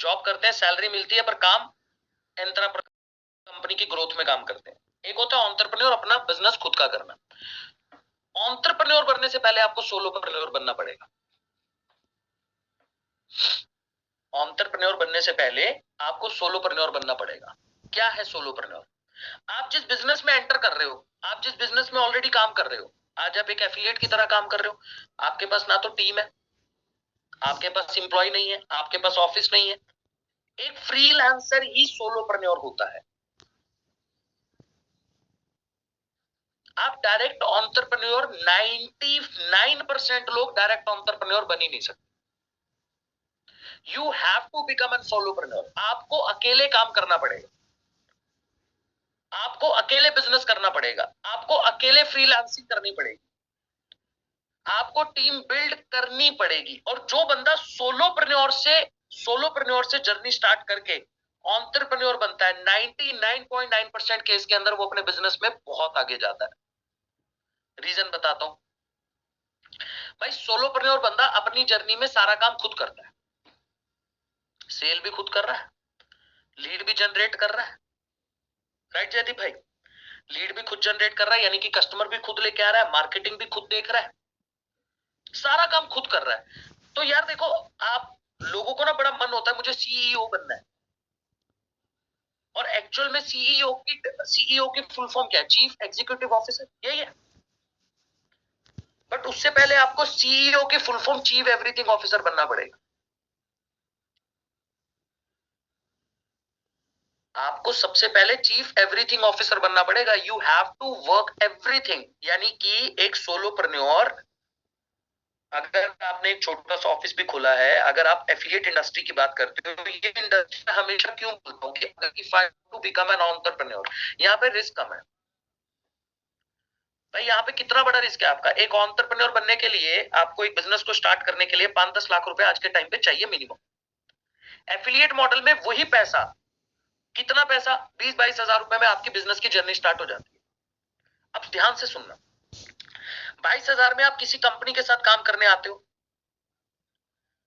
Job करते हैं, salary मिलती है, पर काम एंट्रा कंपनी की ग्रोथ में काम करते हैं। एक होता है एंटरप्रेन्योर, अपना बिजनेस खुद का करना। एंटरप्रेन्योर बनने से पहले आपको सोलोप्रेन्योर बनना पड़ेगा। एंटरप्रेन्योर बनने से पहले आपको सोलोप्रेन्योर बनना पड़ेगा। क्या है सोलोप्रेन्योर? आप जिस बिजनेस में एंटर कर रहे हो, आप जिस बिजनेस में ऑलरेडी काम कर रहे हो, आज आप एक एफिलिएट की तरह काम कर रहे हो, आपके पास ना तो टीम है, आपके पास एम्प्लॉय नहीं है, आपके पास ऑफिस नहीं है। एक फ्रीलांसर ही सोलोप्रेन्योर होता है। आप डायरेक्ट एंटरप्रेन्योर 99% लोग डायरेक्ट एंटरप्रेन्योर बन ही नहीं सकते। You have to become an solopreneur. आपको अकेले काम करना पड़ेगा, आपको अकेले बिजनेस करना पड़ेगा, आपको अकेले फ्रीलांसिंग करनी पड़ेगी, आपको टीम बिल्ड करनी पड़ेगी। और जो बंदा सोलोप्रेन्योर से जर्नी स्टार्ट करके एंटरप्रेन्योर बनता है, 99.9% केस के अंदर वो अपने बिजनेस में बहुत आगे जाता है। रीजन बताता हूं भाई। सोलोप्रेन्योर बंदा अपनी जर्नी में सारा काम खुद करता है, सेल भी खुद कर रहा है, लीड भी जनरेट कर रहा है, राइट जयदीप भाई? लीड भी खुद जनरेट कर रहा है, यानी कि कस्टमर भी खुद लेके आ रहा है, मार्केटिंग भी खुद देख रहा है, सारा काम खुद कर रहा है। तो यार देखो, आप लोगों को ना बड़ा मन होता है मुझे सीईओ बनना है, और एक्चुअल में सीईओ की फुल फॉर्म क्या है? चीफ एग्जीक्यूटिव ऑफिसर, यही है। बट उससे पहले आपको सीईओ की full form chief everything officer बनना पड़ेगा। आपको सबसे पहले चीफ एवरीथिंग ऑफिसर बनना पड़ेगा। You have to work everything, यानी कि एक सोलोप्रेन्योर, अगर आपने एक छोटा सा ऑफिस भी खोला है, अगर आप एफिलिएट इंडस्ट्री की बात करते हो, तो ये इंडस्ट्री हमेशा क्यों बोलता हूँ कि fight to become an entrepreneur, यहाँ पे रिस्क कम है भाई। यहाँ पे कितना बड़ा रिस्क है आपका? एक एंटरप्रेन्योर बनने के लिए आपको एक बिजनेस को स्टार्ट करने के लिए 5-10 लाख रुपए आज के टाइम पे चाहिए मिनिमम। एफिलिएट मॉडल में वही पैसा, कितना पैसा, 20-22 हजार रुपए में आपकी बिजनेस की जर्नी स्टार्ट हो जाती है। अब ध्यान से सुनना, 22 हजार में आप किसी कंपनी के साथ काम करने आते हो,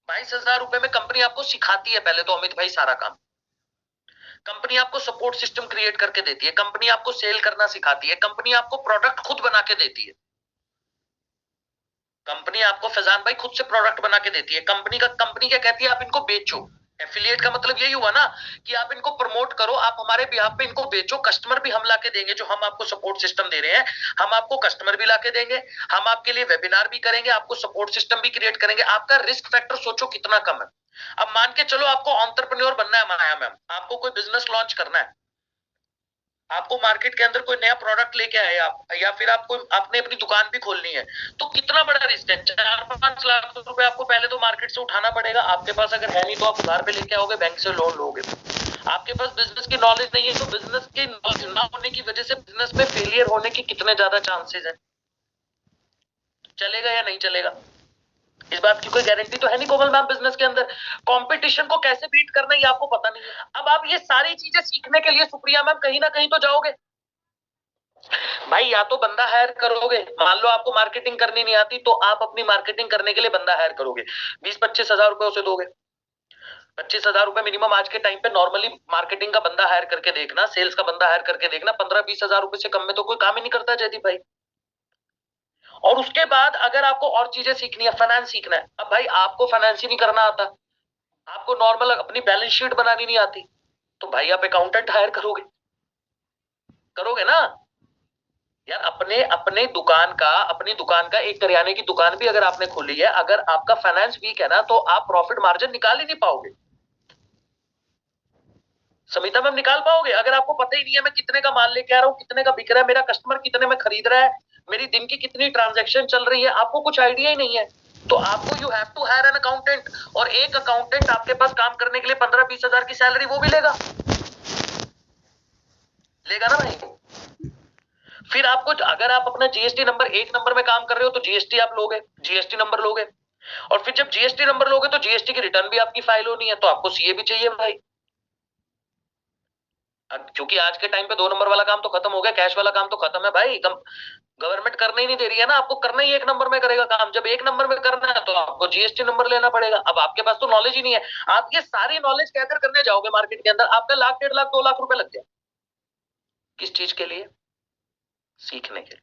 22 हजार रुपए में कंपनी आपको सिखाती है पहले तो अमित भाई सारा काम। कंपनी आपको सपोर्ट सिस्टम क्रिएट करके देती है, कंपनी आपको सेल करना सिखाती है, कंपनी आपको प्रोडक्ट खुद बना के देती है, कंपनी आपको फैजान भाई खुद से प्रोडक्ट बना के देती है। कंपनी क्या कहती है? आप इनको बेचो। एफिलिएट का मतलब यही हुआ ना कि आप इनको प्रमोट करो, आप हमारे बिहाफ पे इनको बेचो, कस्टमर भी हम ला के देंगे। जो हम आपको सपोर्ट सिस्टम दे रहे हैं, हम आपको कस्टमर भी ला के देंगे, हम आपके लिए वेबिनार भी करेंगे, आपको सपोर्ट सिस्टम भी क्रिएट करेंगे। आपका रिस्क फैक्टर सोचो कितना कम है। अब मान के चलो आपको एंटरप्रेन्योर बनना है माया मैम, आपको कोई बिजनेस लॉन्च करना है, आपको मार्केट के अंदर कोई नया प्रोडक्ट लेके आए आप, या फिर आपको आपने अपनी दुकान भी खोलनी है, तो कितना बड़ा रिस्क है? 4-5 लाख रुपए आपको पहले तो मार्केट से उठाना पड़ेगा। आपके पास अगर है नहीं तो आप उधार पे लेके आओगे, बैंक से लोन लोगे। आपके पास बिजनेस की नॉलेज नहीं है, तो बिजनेस की नॉलेज ना होने की वजह से बिजनेस में फेलियर होने के कितने ज्यादा चांसेस है। चलेगा या नहीं चलेगा, इस बात की कोई गारंटी तो है नहीं कोमल मैम। बिजनेस के अंदर कंपटीशन को कैसे बीट करना है ये आपको पता नहीं है। अब आप ये सारी चीजें सीखने के लिए सुप्रिया मैम कहीं ना कहीं तो जाओगे भाई। या तो बंदा हायर करोगे, मान लो आपको मार्केटिंग करनी नहीं आती, तो आप अपनी मार्केटिंग करने के लिए बंदा हायर करोगे, 20-25 हजार रुपए उसे दोगे। 25 हजार रुपए मिनिमम आज के टाइम पे नॉर्मली मार्केटिंग का बंदा हायर करके देखना, सेल्स का बंदा हायर करके देखना, 15-20 हजार रुपए से कम में तो कोई काम ही नहीं करता जयदीप भाई। और उसके बाद अगर आपको और चीजें सीखनी है, फाइनेंस सीखना है, अब भाई आपको फाइनेंस ही नहीं करना आता, आपको नॉर्मल अपनी बैलेंस शीट बनानी नहीं आती, तो भाई आप अकाउंटेंट हायर करोगे, करोगे ना यार। अपनी दुकान का एक करियाने की दुकान भी अगर आपने खोली है, अगर आपका फाइनेंस वीक है ना, तो आप प्रॉफिट मार्जिन निकाल ही नहीं पाओगे। समिता मैम निकाल पाओगे? अगर आपको पता ही नहीं है मैं कितने का माल लेके आ रहा हूँ, कितने का बिक रहा है, मेरा कस्टमर कितने में खरीद रहा है, मेरी दिन की कितनी ट्रांजेक्शन चल रही है, आपको कुछ आइडिया ही नहीं है, तो आपको you have to hire an accountant. और एक अकाउंटेंट आपके पास काम करने के लिए 15-20 हजार की सैलरी वो भी लेगा, लेगा ना भाई। फिर आपको, अगर आप अपना जीएसटी नंबर 1 नंबर में काम कर रहे हो, तो जीएसटी आप लोगे, जीएसटी नंबर लोगे, और फिर जब जीएसटी नंबर लोगे तो जीएसटी की रिटर्न भी आपकी फाइल होनी है, तो आपको सीए भी चाहिए भाई। क्योंकि आज के टाइम पे 2 नंबर वाला काम तो खत्म हो गया, कैश वाला काम तो खत्म है भाई। गवर्नमेंट करने ही नहीं दे रही है ना, आपको करना ही एक नंबर में करेगा काम। जब एक नंबर में करना है तो आपको जीएसटी नंबर लेना पड़ेगा। अब आपके पास तो नॉलेज ही नहीं है, आप ये सारी नॉलेज गैदर करने जाओगे मार्केट के अंदर, आपका लाख, 1.5 लाख, 2 लाख रुपए लग जाए। किस चीज के लिए? सीखने के लिए।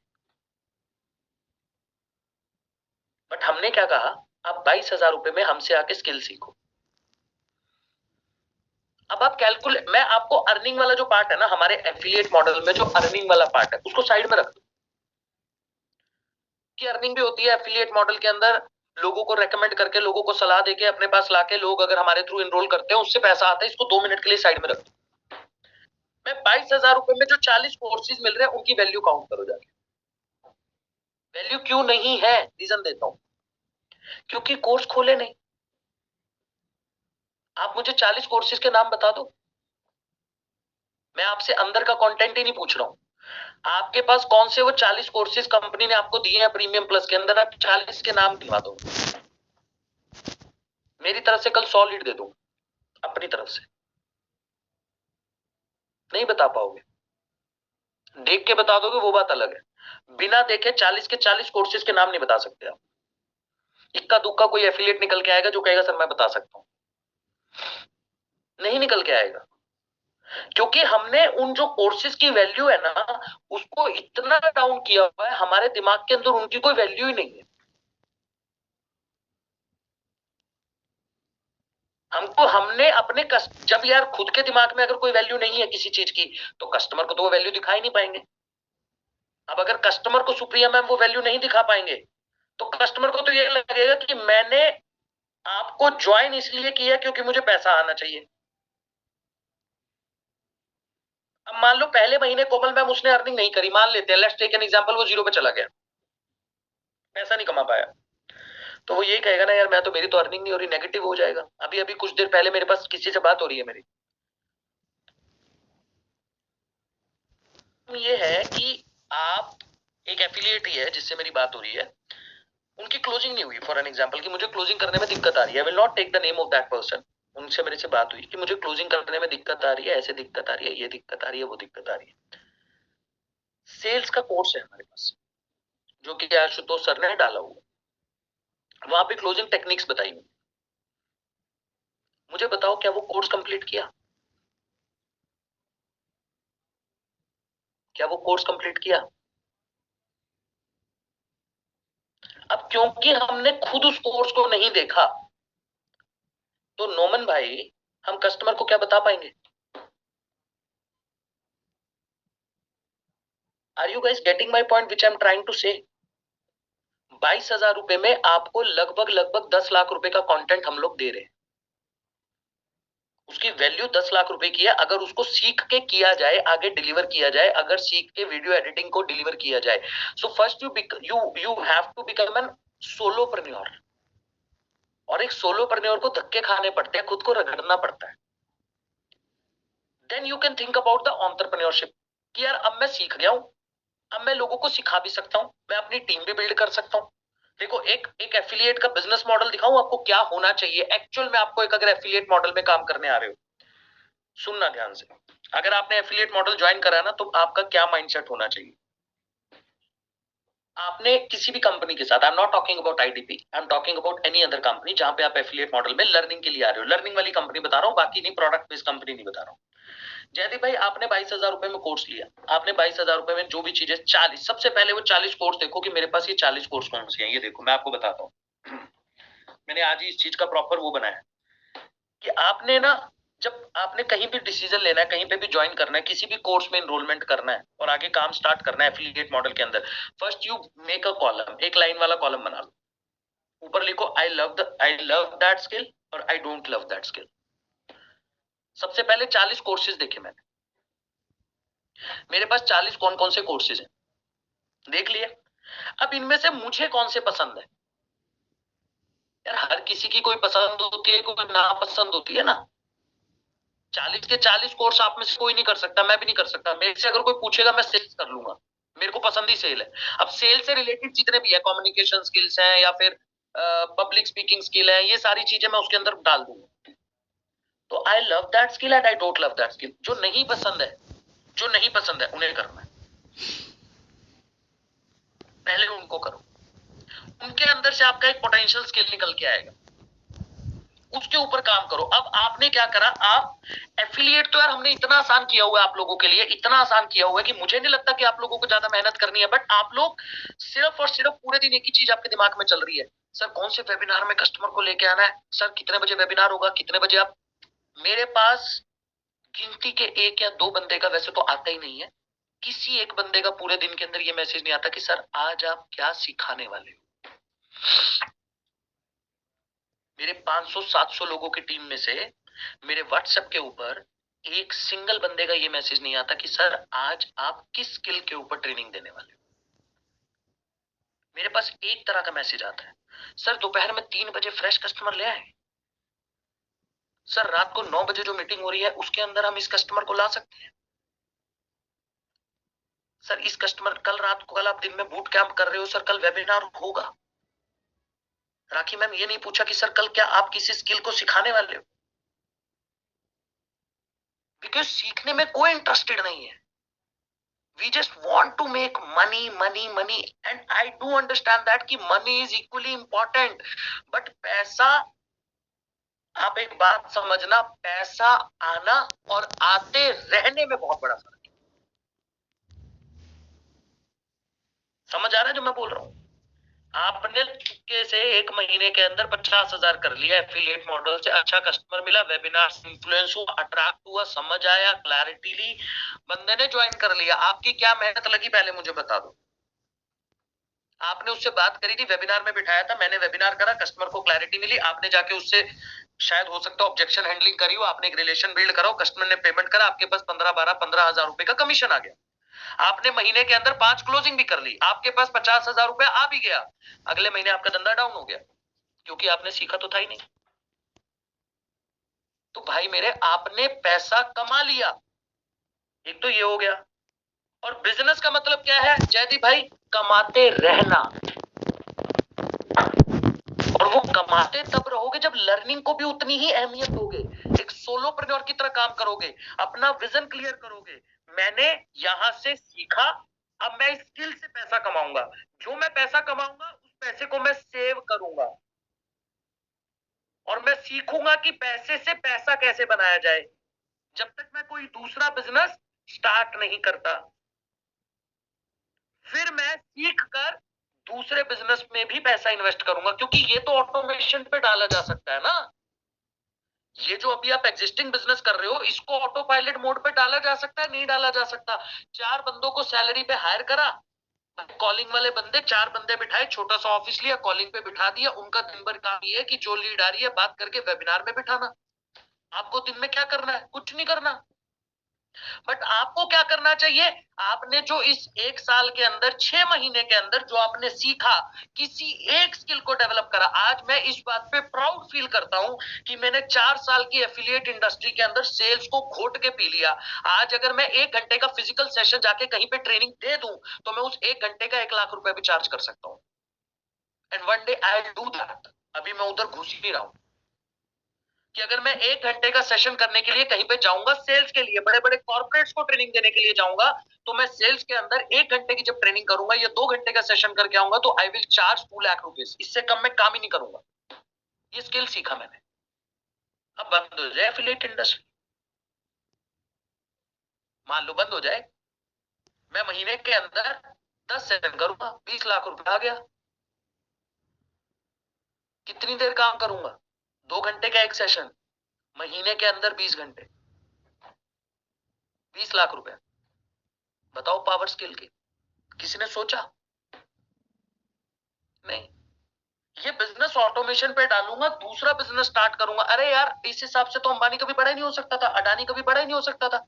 बट हमने क्या कहा, आप 22,000 रुपए में हमसे आके स्किल सीखो। अब आप कैलकुलेट, मैं आपको अर्निंग वाला जो पार्ट है ना, हमारे एफिलिएट मॉडल में जो अर्निंग वाला पार्ट है उसको साइड में रख दो। कि अर्निंग भी होती है एफिलिएट मॉडल के अंदर, लोगों को रेकमेंड करके, लोगों को सलाह देके अपने पास लाके, लोग अगर हमारे थ्रू इनरोल करते हैं उससे पैसा आता है, इसको 2 मिनट के लिए साइड में रख दो। मैं 22,000 रुपए में जो 40 कोर्सेज मिल रहे हैं उनकी वैल्यू काउंट करो जाके। वैल्यू क्यों नहीं है, रीजन देता हूं। क्योंकि कोर्स खोले नहीं। आप मुझे 40 कोर्सेज के नाम बता दो, मैं आपसे अंदर का कंटेंट ही नहीं पूछ रहा हूं। आपके पास कौन से वो 40 कोर्सेज कंपनी ने आपको दिए हैं प्रीमियम प्लस के अंदर, आप 40 के नाम गिनवा दो। मेरी तरफ से कल 100 लीड दे दूं अपनी तरफ से। नहीं बता पाओगे, देख के बता दोगे वो बात अलग है। बिना देखे 40 के 40 कोर्सेज के नाम नहीं बता सकते आप। इक्का दुक्का कोई एफिलिएट निकल के आएगा जो कहेगा सर मैं बता सकता हूं, नहीं निकल के आएगा। क्योंकि हमने उन जो कोर्सेज की वैल्यू है ना, उसको इतना डाउन किया हुआ है, हमारे दिमाग के अंदर उनकी कोई वैल्यू ही नहीं है। हमको, हमने अपने जब यार खुद के दिमाग में अगर कोई वैल्यू नहीं है किसी चीज की, तो कस्टमर को तो वो वैल्यू दिखा ही नहीं पाएंगे। अब अगर कस्टमर को सुप्रीम मैम वो वैल्यू नहीं दिखा पाएंगे, तो कस्टमर को तो ये लगेगा कि मैंने आपको ज्वाइन इसलिए किया क्योंकि मुझे पैसा आना चाहिए। अब मान लो पहले महीने कोमल मैम उसने अर्निंग नहीं करी, मान लेते हैं, लेट्स टेक एन एग्जांपल, वो 0 पे चला गया, पैसा नहीं कमा पाया, तो वो यही कहेगा ना यार मैं तो, मेरी तो अर्निंग नहीं हो रही, नेगेटिव हो जाएगा। अभी अभी कुछ देर पहले मेरे पास किसी से बात हो रही है मेरी, ये है कि आप, एक एफिलिएट ही है जिससे मेरी बात हो रही है, उनकी क्लोजिंग नहीं हुई फॉर एन एग्जांपल, कि मुझे क्लोजिंग करने में दिक्कत आ रही है। I will not take the name of that person. उनसे मेरे से बात हुई कि मुझे क्लोजिंग करने में दिक्कत आ रही है, ऐसे दिक्कत आ रही है, ये दिक्कत आ रही है, वो दिक्कत आ रही है। सेल्स का कोर्स है हमारे पास जो कि आशुतोष सर ने डाला हुआ, वहां पे क्लोजिंग टेक्निक्स बताई हुई। मुझे बताओ क्या वो कोर्स कंप्लीट किया? क्या वो कोर्स कंप्लीट किया? अब क्योंकि हमने खुद उस कोर्स को नहीं देखा, तो नोमन भाई हम कस्टमर को क्या बता पाएंगे? Are you guys getting my point which I am trying to say? 22,000 रुपए में आपको लगभग लगभग 10 लाख रुपए का कंटेंट हम लोग दे रहे हैं। उसकी वैल्यू 10 लाख रुपए की है। अगर उसको सीख के किया जाए, आगे डिलीवर किया जाए, अगर सीख के वीडियो एडिटिंग को डिलीवर किया जाए, so first you have to become an solopreneur. और एक सोलोप्रेन्योर को धक्के खाने पड़ते हैं, खुद को रगड़ना पड़ता है। Then you can think about the entrepreneurship कि यार अब मैं सीख गया हूं, अब मैं लोगों को सिखा भी सकता हूं, मैं अपनी टीम भी बिल्ड कर सकता हूं। देखो, एक एक एफिलिएट का बिजनेस मॉडल दिखाऊं आपको क्या होना चाहिए एक्चुअल में। आपको एक, अगर एफिलिएट मॉडल में काम करने आ रहे हो, सुनना ध्यान से, अगर आपने एफिलिएट मॉडल ज्वाइन करा है ना, तो आपका क्या माइंडसेट होना चाहिए। आपने किसी भी कंपनी के साथ, I am not talking about IDP, I am talking about any other company जहां पे आप एफिलिएट मॉडल में लर्निंग के लिए आ रहे हो, लर्निंग वाली कंपनी बता रहा हूँ, बाकी नहीं, प्रोडक्ट बेस्ड कंपनी नहीं बता रहा हूँ। जयदीप भाई आपने 22,000 रुपए में कोर्स लिया, आपने 22,000 रुपए में जो भी चीजें 40, सबसे पहले वो 40 कोर्स देखो कि मेरे पास ये 40 कोर्स कौन से हैं। ये देखो मैं आपको बताता हूँ, मैंने आज ही इस चीज का प्रॉपर वो बनाया कि आपने ना, जब आपने कहीं भी डिसीजन लेना है, कहीं पे भी ज्वाइन करना है, किसी भी कोर्स में एनरोलमेंट करना है और आगे काम स्टार्ट करना है एफिलिएट मॉडल के अंदर, first you make a column, एक लाइन वाला कॉलम बना लो। ऊपर लिखो आई लव दैट स्किल और I don't love that skill. सबसे पहले 40 कोर्सेज देखे मैंने, मेरे पास 40 कौन कौन से कोर्सेज हैं देख लिए। अब इनमें से मुझे कौन से पसंद है? यार हर किसी की कोई पसंद होती है, कोई नापसंद होती है ना। 40 के 40 कोर्स आप में से कोई नहीं कर सकता, मैं भी नहीं कर सकता। मेरे से अगर कोई पूछेगा मैं सेल्स कर लूंगा, मेरे को पसंद ही सेल है। अब सेल से रिलेटेड जितने भी है, कम्युनिकेशन स्किल्स हैं या फिर पब्लिक स्पीकिंग स्किल है, ये सारी चीजें मैं उसके अंदर डाल दूंगा। तो I love that skill and I don't love that skill. जो नहीं पसंद है, जो नहीं पसंद है उन्हें करना है। पहले उनको करो, उनके अंदर से आपका एक पोटेंशियल स्किल निकल के आएगा, उसके ऊपर काम करो। अब आपने क्या करा, आप एफिलिएट तो यार हमने इतना आसान किया हुआ है आप लोगों के लिए, इतना आसान किया हुआ है कि मुझे नहीं लगता कि आप लोगों को ज्यादा मेहनत करनी है, बट आप लोग सिर्फ और सिर्फ पूरे दिन एक ही चीज आपके दिमाग में चल रही है, सर कौन से वेबिनार में कस्टमर को लेके आना है, सर कितने बजे वेबिनार होगा, कितने बजे आप। मेरे पास गिनती के एक या दो बंदे का वैसे तो आता ही नहीं है, किसी एक बंदे का पूरे दिन के अंदर ये मैसेज नहीं आता कि सर आज आप क्या सिखाने वाले हो। मेरे 500-700 लोगों की टीम में से मेरे व्हाट्सएप के ऊपर एक सिंगल बंदे का ये मैसेज नहीं आता कि सर आज आप किस स्किल के ऊपर ट्रेनिंग देने वाले हो। मेरे पास एक तरह का मैसेज आता है, सर दोपहर में 3 बजे फ्रेश कस्टमर ले आए, सर रात को 9 बजे जो मीटिंग हो रही है उसके अंदर हम इस कस्टमर को ला सकते हैं, सर इस कस्टमर कल रात को, कल आप दिन में बूट कैंप कर रहे हो, सर कल वेबिनार होगा। राखी मैम ये नहीं पूछा कि सर कल क्या आप किसी स्किल को सिखाने वाले हो, बिकॉज सीखने में कोई इंटरेस्टेड नहीं है। We just want to make money, money, money, and I do understand that कि money is equally important, but पैसा, आप एक बात समझना, पैसा आना और आते रहने में बहुत बड़ा फर्क है। समझ आ रहा है जो मैं बोल रहा हूं? आपने चुपके से एक महीने के अंदर 50,000 कर लिया एफिलिएट मॉडल से, अच्छा कस्टमर मिला, वेबिनार इन्फ्लुएंस हुआ, अट्रैक्ट हुआ, समझ आया, क्लैरिटी ली, बंदे ने ज्वाइन कर लिया। आपकी क्या मेहनत लगी पहले मुझे बता दो। आपने उससे बात करी थी, वेबिनार में बिठाया था, मैंने वेबिनार करा, कस्टमर को क्लैरिटी मिली, आपने जाके उससे शायद हो सकता है ऑब्जेक्शन हैंडलिंग करी हो, आपने एक रिलेशन बिल्ड करा, कस्टमर ने पेमेंट करा, आपके पास 15-12-15,000 रुपए का कमीशन आ गया। आपने महीने के अंदर 5 क्लोजिंग भी कर ली, आपके पास 50,000 रुपए आ भी गया। अगले महीने आपका धंधा डाउन हो गया, क्योंकि आपने सीखा तो था ही नहीं। तो भाई मेरे, आपने पैसा कमा लिया, एक तो ये हो गया। और बिजनेस का मतलब क्या है जयदीप भाई? कमाते रहना। और वो कमाते तब रहोगे जब लर्निंग को भी उतनी ही अहमियत दोगे, एक सोलोप्रेन्योर की तरह काम करोगे, अपना विजन क्लियर करोगे। मैंने यहां से सीखा, अब मैं इस स्किल से पैसा कमाऊंगा, जो मैं पैसा कमाऊंगा उस पैसे को मैं सेव करूंगा, और मैं सीखूंगा कि पैसे से पैसा कैसे बनाया जाए। जब तक मैं कोई दूसरा बिजनेस स्टार्ट नहीं करता, फिर मैं सीख कर दूसरे बिजनेस में भी पैसा इन्वेस्ट करूंगा, क्योंकि ये तो ऑटोमेशन पे डाला जा सकता है ना। ये जो अभी आप एग्जिस्टिंग बिजनेस कर रहे हो, इसको ऑटो पायलट मोड पे डाला जा सकता है, नहीं डाला जा सकता? 4 बंदों को सैलरी पे हायर करा, कॉलिंग वाले बंदे 4 बंदे बिठाए, छोटा सा ऑफिस लिया, कॉलिंग पे बिठा दिया, उनका दिन भर काम ये है कि जो लीड आ रही है बात करके वेबिनार में बिठाना। आपको दिन में क्या करना है? कुछ नहीं करना। बट आपको क्या करना चाहिए? आपने जो इस 1 साल के अंदर, 6 महीने के अंदर जो आपने सीखा, किसी एक स्किल को डेवलप करा। आज मैं इस बात पे प्राउड फील करता हूं कि मैंने 4 साल की एफिलिएट इंडस्ट्री के अंदर सेल्स को घोट के पी लिया। आज अगर मैं 1 घंटे का फिजिकल सेशन जाके कहीं पे ट्रेनिंग दे दूं, तो मैं उस 1 घंटे का 1 लाख रुपए भी चार्ज कर सकता हूं। And one day I will do that. अभी मैं उधर घुस ही नहीं रहा हूं कि अगर मैं 1 घंटे का सेशन करने के लिए कहीं पे जाऊंगा, सेल्स के लिए, बड़े बड़े कॉर्पोरेट्स को ट्रेनिंग देने के लिए जाऊंगा, तो मैं सेल्स के अंदर 1 घंटे की जब ट्रेनिंग करूंगा या 2 घंटे का सेशन करके आऊंगा, तो I will charge 2 lakh rupees. इससे कम मैं काम ही नहीं करूंगा। ये स्किल सीखा मैंने। अब बंद हो जाए एफिलिएट इंडस्ट्री, मान लो बंद हो जाए, मैं महीने के अंदर 10 सेशन करूंगा, 20 लाख रुपए आ गया। कितनी देर काम करूंगा? 2 घंटे का एक सेशन, महीने के अंदर 20 घंटे, 20 लाख रुपए। बताओ पावर स्किल की। किसी ने सोचा? नहीं। ये बिजनेस ऑटोमेशन पे डालूंगा, दूसरा बिजनेस स्टार्ट करूंगा। अरे यार, इस हिसाब से तो अंबानी कभी बड़ा ही नहीं हो सकता था, अडानी कभी बड़ा ही नहीं हो सकता था।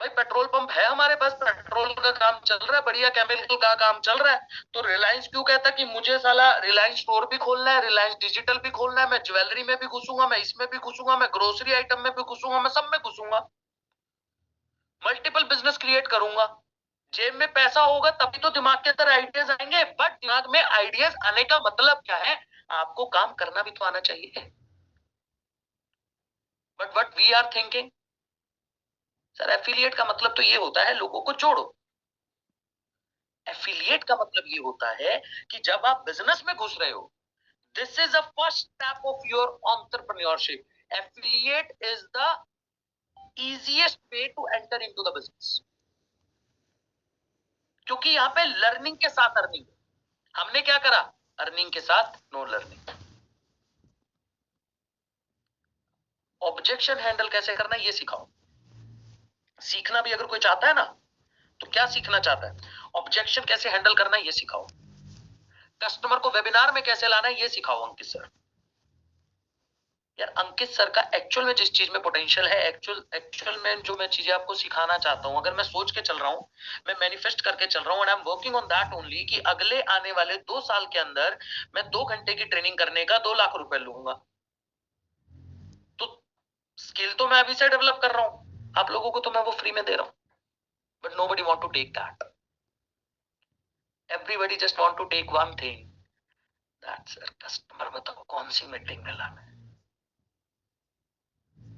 भाई पेट्रोल पंप है हमारे पास, पेट्रोल का काम चल रहा है, बढ़िया केमिकल का काम चल रहा है, तो रिलायंस क्यों कहता कि मुझे साला रिलायंस स्टोर भी खोलना है, रिलायंस डिजिटल भी खोलना है, मैं ज्वेलरी में भी घुसूंगा, मैं इसमें भी घुसूंगा, मैं ग्रोसरी आइटम में भी घुसूंगा, मैं सब में घुसूंगा, मल्टीपल बिजनेस क्रिएट करूंगा। जेब में पैसा होगा तभी तो दिमाग के अंदर आइडियाज आएंगे। बट दिमाग में आइडियाज आने का मतलब क्या है? आपको काम करना भी तो आना चाहिए। But what we are thinking, sir affiliate का मतलब तो ये होता है लोगों को जोड़ो, एफिलिएट का मतलब ये होता है कि जब आप बिजनेस में घुस रहे हो, this is a first step of your entrepreneurship. Affiliate is the easiest way to enter into the business, क्योंकि यहाँ पे लर्निंग के साथ अर्निंग. हमने क्या करा? अर्निंग के साथ नो लर्निंग. ऑब्जेक्शन हैंडल कैसे करना है ये सिखाओ. सीखना भी अगर कोई चाहता है ना, तो क्या सीखना चाहता है? ऑब्जेक्शन कैसे हैंडल करना है ये सिखाओ. कस्टमर को वेबिनार में कैसे लाना है ये सिखाओ अंकित सर. यार अंकित सर का एक्चुअल में जिस चीज में पोटेंशियल है, एक्चुअल में जो मैं चीजें आपको सिखाना चाहता हूं, अगर मैं सोच के चल रहा हूं, मैं मैनिफेस्ट करके चल रहा हूं, and I am working on that only, कि अगले आने वाले 2 साल के अंदर मैं 2 घंटे की ट्रेनिंग करने का 2 लाख रुपए लूंगा. तो स्किल तो मैं अभी से डेवलप कर रहा हूं, आप लोगों को तो मैं वो फ्री में दे रहा हूं. But nobody want to take that. Everybody just want to take one thing, that sir customer बताओ कौन सी मीटिंग में लाना है.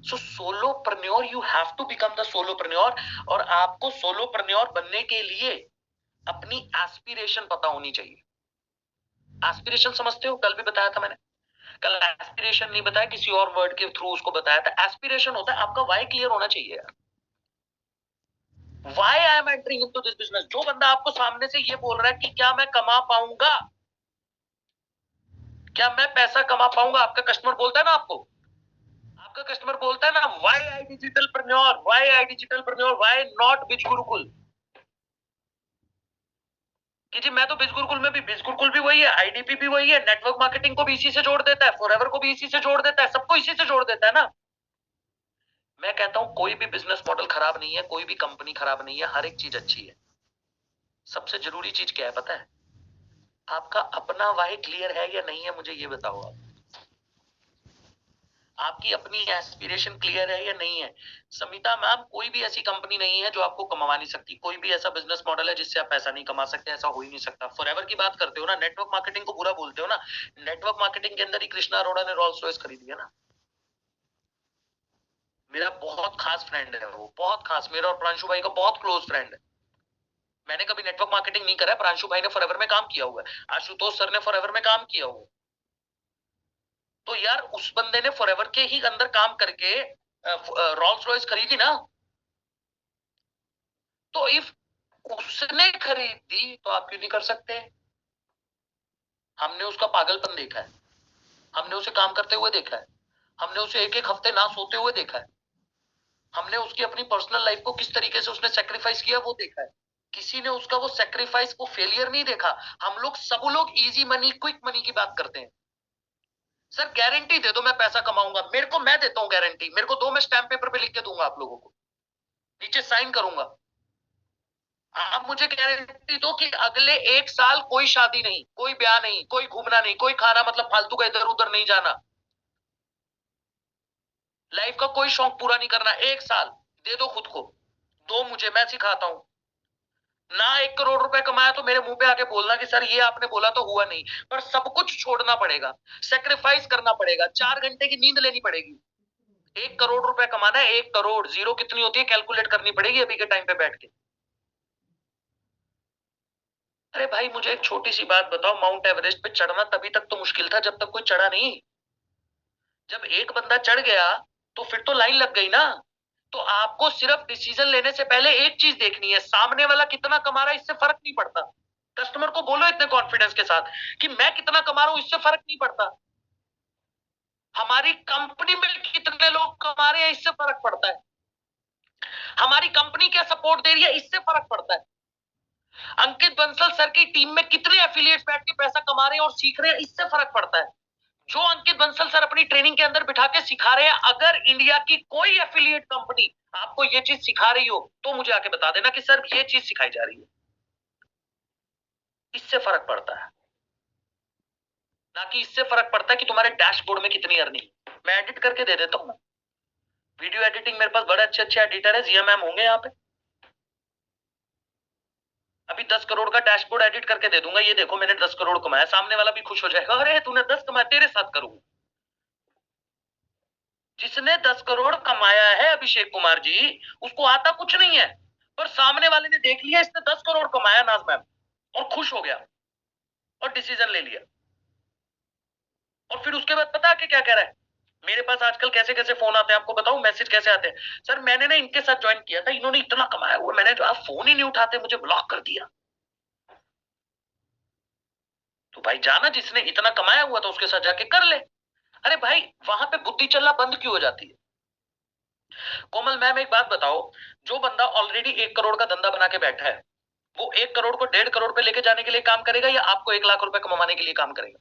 So solopreneur, you have to become the solopreneur. और आपको सोलोप्रेन्योर बनने के लिए अपनी एस्पिरेशन पता होनी चाहिए. एस्पिरेशन समझते हो? कल भी बताया था मैंने. कल एस्पिरेशन नहीं बताया, किसी और वर्ड के थ्रू उसको बताया था. एस्पिरेशन होता है आपका वाई क्लियर होना चाहिए यार. Why I am entering into this business. जो बंदा आपको सामने से ये बोल रहा है कि क्या मैं कमा पाऊंगा, क्या मैं पैसा कमा पाऊंगा, आपका कस्टमर बोलता है ना आपको, आपका कस्टमर बोलता है ना, why I digitalpreneur, why I digitalpreneur, why not Biz Gurukul. कि जी मैं तो बिज गुरुकुल में भी, बिज गुरुकुल भी वही है, आईडीपी भी वही है, नेटवर्क मार्केटिंग को भी इसी से जोड़ देता है, फॉरएवर को भी इसी से जोड़ देता है, सबको इसी से जोड़ देता है ना. मैं कहता हूं कोई भी बिजनेस मॉडल खराब नहीं है, कोई भी कंपनी खराब नहीं है, हर एक चीज अच्छी है. सबसे जरूरी चीज क्या है पता है? आपका अपना वाई क्लियर है या नहीं है, मुझे ये बताओ आप. आपकी अपनी एस्पिरेशन क्लियर है या नहीं है? समिता मैम, कोई भी ऐसी कंपनी नहीं है जो आपको कमा नहीं सकती. कोई भी ऐसा बिजनेस मॉडल है जिससे आप पैसा नहीं कमा सकते, ऐसा हो ही नहीं सकता. फॉरएवर की बात करते हो ना, नेटवर्क मार्केटिंग को बुरा बोलते हो ना, नेटवर्क मार्केटिंग के अंदर ही कृष्णा अरोड़ा ने रॉल्स रॉयस खरीदी है ना. मेरा बहुत खास फ्रेंड है वो, बहुत खास. मेरा और प्रांशु भाई का बहुत क्लोज फ्रेंड है. मैंने कभी नेटवर्क मार्केटिंग नहीं करा है, प्रांशु भाई ने फॉरएवर में काम किया हुआ है, आशुतोष सर ने फॉरएवर में काम किया हुआ है. तो यार उस बंदे ने फॉरएवर के ही अंदर काम करके रॉल्स रॉयस खरीदी ना. तो इफ उसने खरीदी तो आप क्यों नहीं कर सकते? हमने उसका पागलपन देखा है, हमने उसे काम करते हुए देखा है, हमने उसे एक एक हफ्ते ना सोते हुए देखा है, हमने उसकी अपनी पर्सनल लाइफ को किस तरीके से उसने सेक्रीफाइस किया वो देखा है. किसी ने उसका वो सेक्रीफाइस को फेलियर नहीं देखा. हम लोग सब लोग इजी मनी, क्विक मनी की बात करते हैं. सर गारंटी दे दो मैं पैसा कमाऊंगा, मेरे को, मैं देता हूं गारंटी, मेरे को दो, मैं स्टैम्प पेपर पे लिख के दूंगा आप लोगों को, नीचे साइन करूंगा. आप मुझे गारंटी दो कि अगले 1 साल कोई शादी नहीं, कोई ब्याह नहीं, कोई घूमना नहीं, कोई खाना, मतलब फालतू का इधर उधर नहीं जाना, लाइफ का कोई शौक पूरा नहीं करना. 1 साल दे दो खुद को, दो मुझे, मैं सिखाता हूं ना. 1 करोड़ रुपए कमाया तो मेरे मुंह पे आके बोलना कि सर ये आपने बोला तो हुआ नहीं. पर सब कुछ छोड़ना पड़ेगा, सेक्रीफाइस करना पड़ेगा, 4 घंटे की नींद लेनी पड़ेगी. 1 करोड़ रुपए कमाना है, 1 करोड़, जीरो कितनी होती है कैलकुलेट करनी पड़ेगी अभी के टाइम पे बैठ के. अरे भाई मुझे एक छोटी सी बात बताओ, माउंट एवरेस्ट पे चढ़ना तभी तक तो मुश्किल था जब तक कोई चढ़ा नहीं. जब एक बंदा चढ़ गया तो फिर तो लाइन लग गई ना. तो आपको सिर्फ डिसीजन लेने से पहले एक चीज देखनी है, सामने वाला कितना कमा रहा है इससे फर्क नहीं पड़ता. कस्टमर को बोलो इतने कॉन्फिडेंस के साथ कि मैं कितना कमा रहा हूं इससे फर्क नहीं पड़ता, हमारी कंपनी में कितने लोग कमा रहे हैं इससे फर्क पड़ता है, हमारी कंपनी क्या सपोर्ट दे रही है इससे फर्क पड़ता है, अंकित बंसल सर की टीम में कितने एफिलिएट्स बैठ के पैसा कमा रहे हैं और सीख रहे हैं इससे फर्क पड़ता है. जो अंकित बंसल सर अपनी ट्रेनिंग के अंदर बिठा के सिखा रहे हैं, अगर इंडिया की कोई एफिलिएट कंपनी आपको ये चीज सिखा रही हो तो मुझे आके बता देना कि सर ये चीज सिखाई जा रही है, इससे फर्क पड़ता है. ना कि इससे फर्क पड़ता है कि तुम्हारे डैशबोर्ड में कितनी अर्निंग. मैं एडिट करके दे देता हूँ, वीडियो एडिटिंग मेरे पास बड़े अच्छे अच्छे एडिटर है, जीएम मैम होंगे यहाँ पे. अभी 10 करोड़ का डैशबोर्ड एडिट करके दे दूंगा, ये देखो मैंने 10 करोड़ कमाया, सामने वाला भी खुश हो जाएगा, अरे तूने 10 कमाया, तेरे साथ करूंगा. जिसने 10 करोड़ कमाया है अभिषेक कुमार जी, उसको आता कुछ नहीं है, पर सामने वाले ने देख लिया इसने 10 करोड़ कमाया नाज मैम, और खुश हो गया और डिसीजन ले लिया। और फिर उसके बाद पता कि क्या कह रहा है, मेरे पास आजकल कैसे कैसे फोन आते हैं आपको बताऊं, मैसेज कैसे आते हैं, सर मैंने ना इनके साथ ज्वाइन किया था, इन्होंने इतना कमाया हुआ, मैंने जो आप फोन ही नहीं उठाते, मुझे ब्लॉक कर दिया। तो भाई जाना, जिसने इतना कमाया हुआ था उसके साथ जाके कर ले। अरे भाई वहां पे बुद्धि चलना बंद क्यों हो जाती है? कोमल मैम एक बात बताओ, जो बंदा ऑलरेडी 1 करोड़ का धंधा बना के बैठा है, वो 1 करोड़ को 1.5 करोड़ पे लेके जाने के लिए काम करेगा या आपको 1 लाख रुपए कमाने के लिए काम करेगा?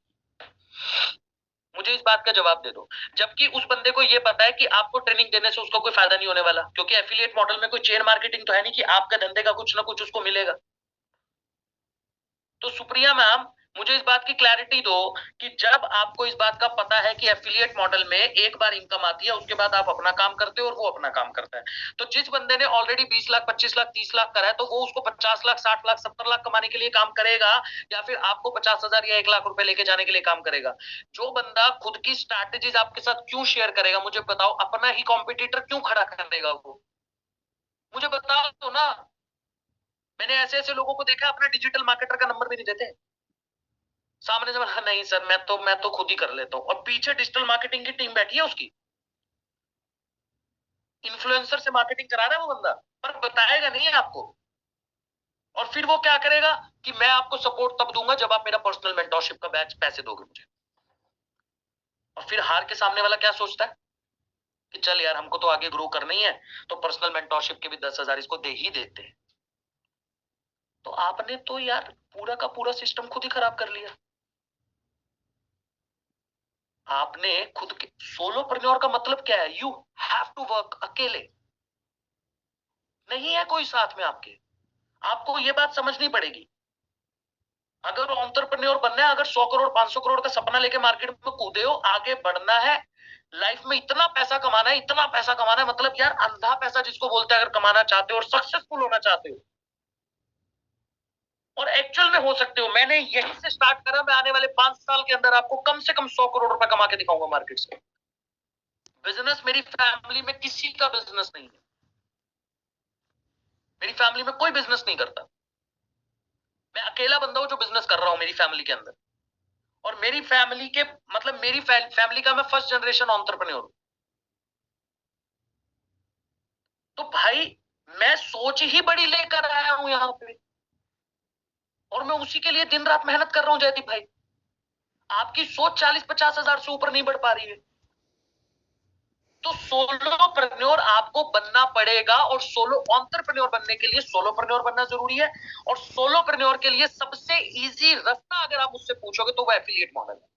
मुझे इस बात का जवाब दे दो। जबकि उस बंदे को ये पता है कि आपको ट्रेनिंग देने से उसको कोई फायदा नहीं होने वाला, क्योंकि एफिलिएट मॉडल में कोई चेन मार्केटिंग तो है नहीं कि आपके धंधे का कुछ ना कुछ उसको मिलेगा। तो सुप्रिया मैम, मुझे इस बात की क्लैरिटी दो कि जब आपको इस बात का पता है कि एफिलिएट मॉडल में एक बार इनकम आती है, उसके बाद आप अपना काम करते हो और वो अपना काम करता है, तो जिस बंदे ने ऑलरेडी 20 लाख 25 लाख 30 लाख करा है, तो वो उसको 50 लाख 60 लाख 70 लाख कमाने के लिए काम करेगा या फिर आपको 50,000 या 1 लाख रुपए लेके जाने के लिए काम करेगा? जो बंदा खुद की स्ट्रैटेजीज आपके साथ क्यों शेयर करेगा, मुझे बताओ, अपना ही कॉम्पिटिटर क्यों खड़ा करेगा वो? मुझे बताओ तो ना। मैंने ऐसे ऐसे लोगों को देखा, अपना डिजिटल मार्केटर का नंबर भी नहीं देते, सामने से बोला नहीं सर मैं तो खुद ही कर लेता हूं, और पीछे डिजिटल मार्केटिंग की टीम बैठी है उसकी, इन्फ्लुएंसर से मार्केटिंग करा रहा है वो बंदा, पर बताएगा नहीं है आपको। और फिर वो क्या करेगा कि मैं आपको सपोर्ट तब दूंगा जब आप मेरा पर्सनल मेंटरशिप का बैच पैसे दोगे मुझे। और फिर हार के सामने वाला क्या सोचता है कि चल यार हमको तो आगे ग्रो करना ही है, तो पर्सनल मेंटरशिप के भी 10,000 इसको दे ही देते हैं। तो आपने तो यार पूरा का पूरा सिस्टम खुद ही खराब कर लिया। आपने खुद के सोलोप्रेन्योर का मतलब क्या है? यू हैव टू वर्क अकेले, नहीं है कोई साथ में आपके। आपको ये बात समझनी पड़ेगी। अगर एंटरप्रेन्योर बनना है, अगर 100 करोड़ 500 करोड़ का सपना लेके मार्केट में कूदे हो, आगे बढ़ना है, लाइफ में इतना पैसा कमाना है, इतना पैसा कमाना है, मतलब यार अंधा पैसा जिसको बोलते हैं, अगर कमाना चाहते हो और सक्सेसफुल होना चाहते हो और एक्चुअल में हो सकते हो, मैंने यहीं से स्टार्ट करा। मैं आने वाले 5 साल के अंदर आपको कम से कम 100 करोड़ रुपए कमा के दिखाऊंगा मार्केट से। बिजनेस मेरी फैमिली में किसी का बिजनेस नहीं है, मेरी फैमिली में कोई बिजनेस नहीं करता। मैं अकेला बंदा हूं जो बिजनेस कर रहा हूं मेरी फैमिली के अंदर। और मेरी फैमिली के मतलब मेरी फैमिली का मैं फर्स्ट जनरेशन एंटरप्रेन्योर हूं। तो भाई मैं सोच ही बड़ी लेकर आया हूं यहाँ पे, और मैं उसी के लिए दिन रात मेहनत कर रहा हूं जयदीप भाई। आपकी सोच 40-50 हजार से ऊपर नहीं बढ़ पा रही है, तो सोलोप्रेन्योर आपको बनना पड़ेगा। और सोलो एंटरप्रेन्योर बनने के लिए सोलोप्रेन्योर बनना जरूरी है। और सोलोप्रेन्योर के लिए सबसे इजी रास्ता अगर आप मुझसे पूछोगे तो वो एफिलिएट मॉडल है।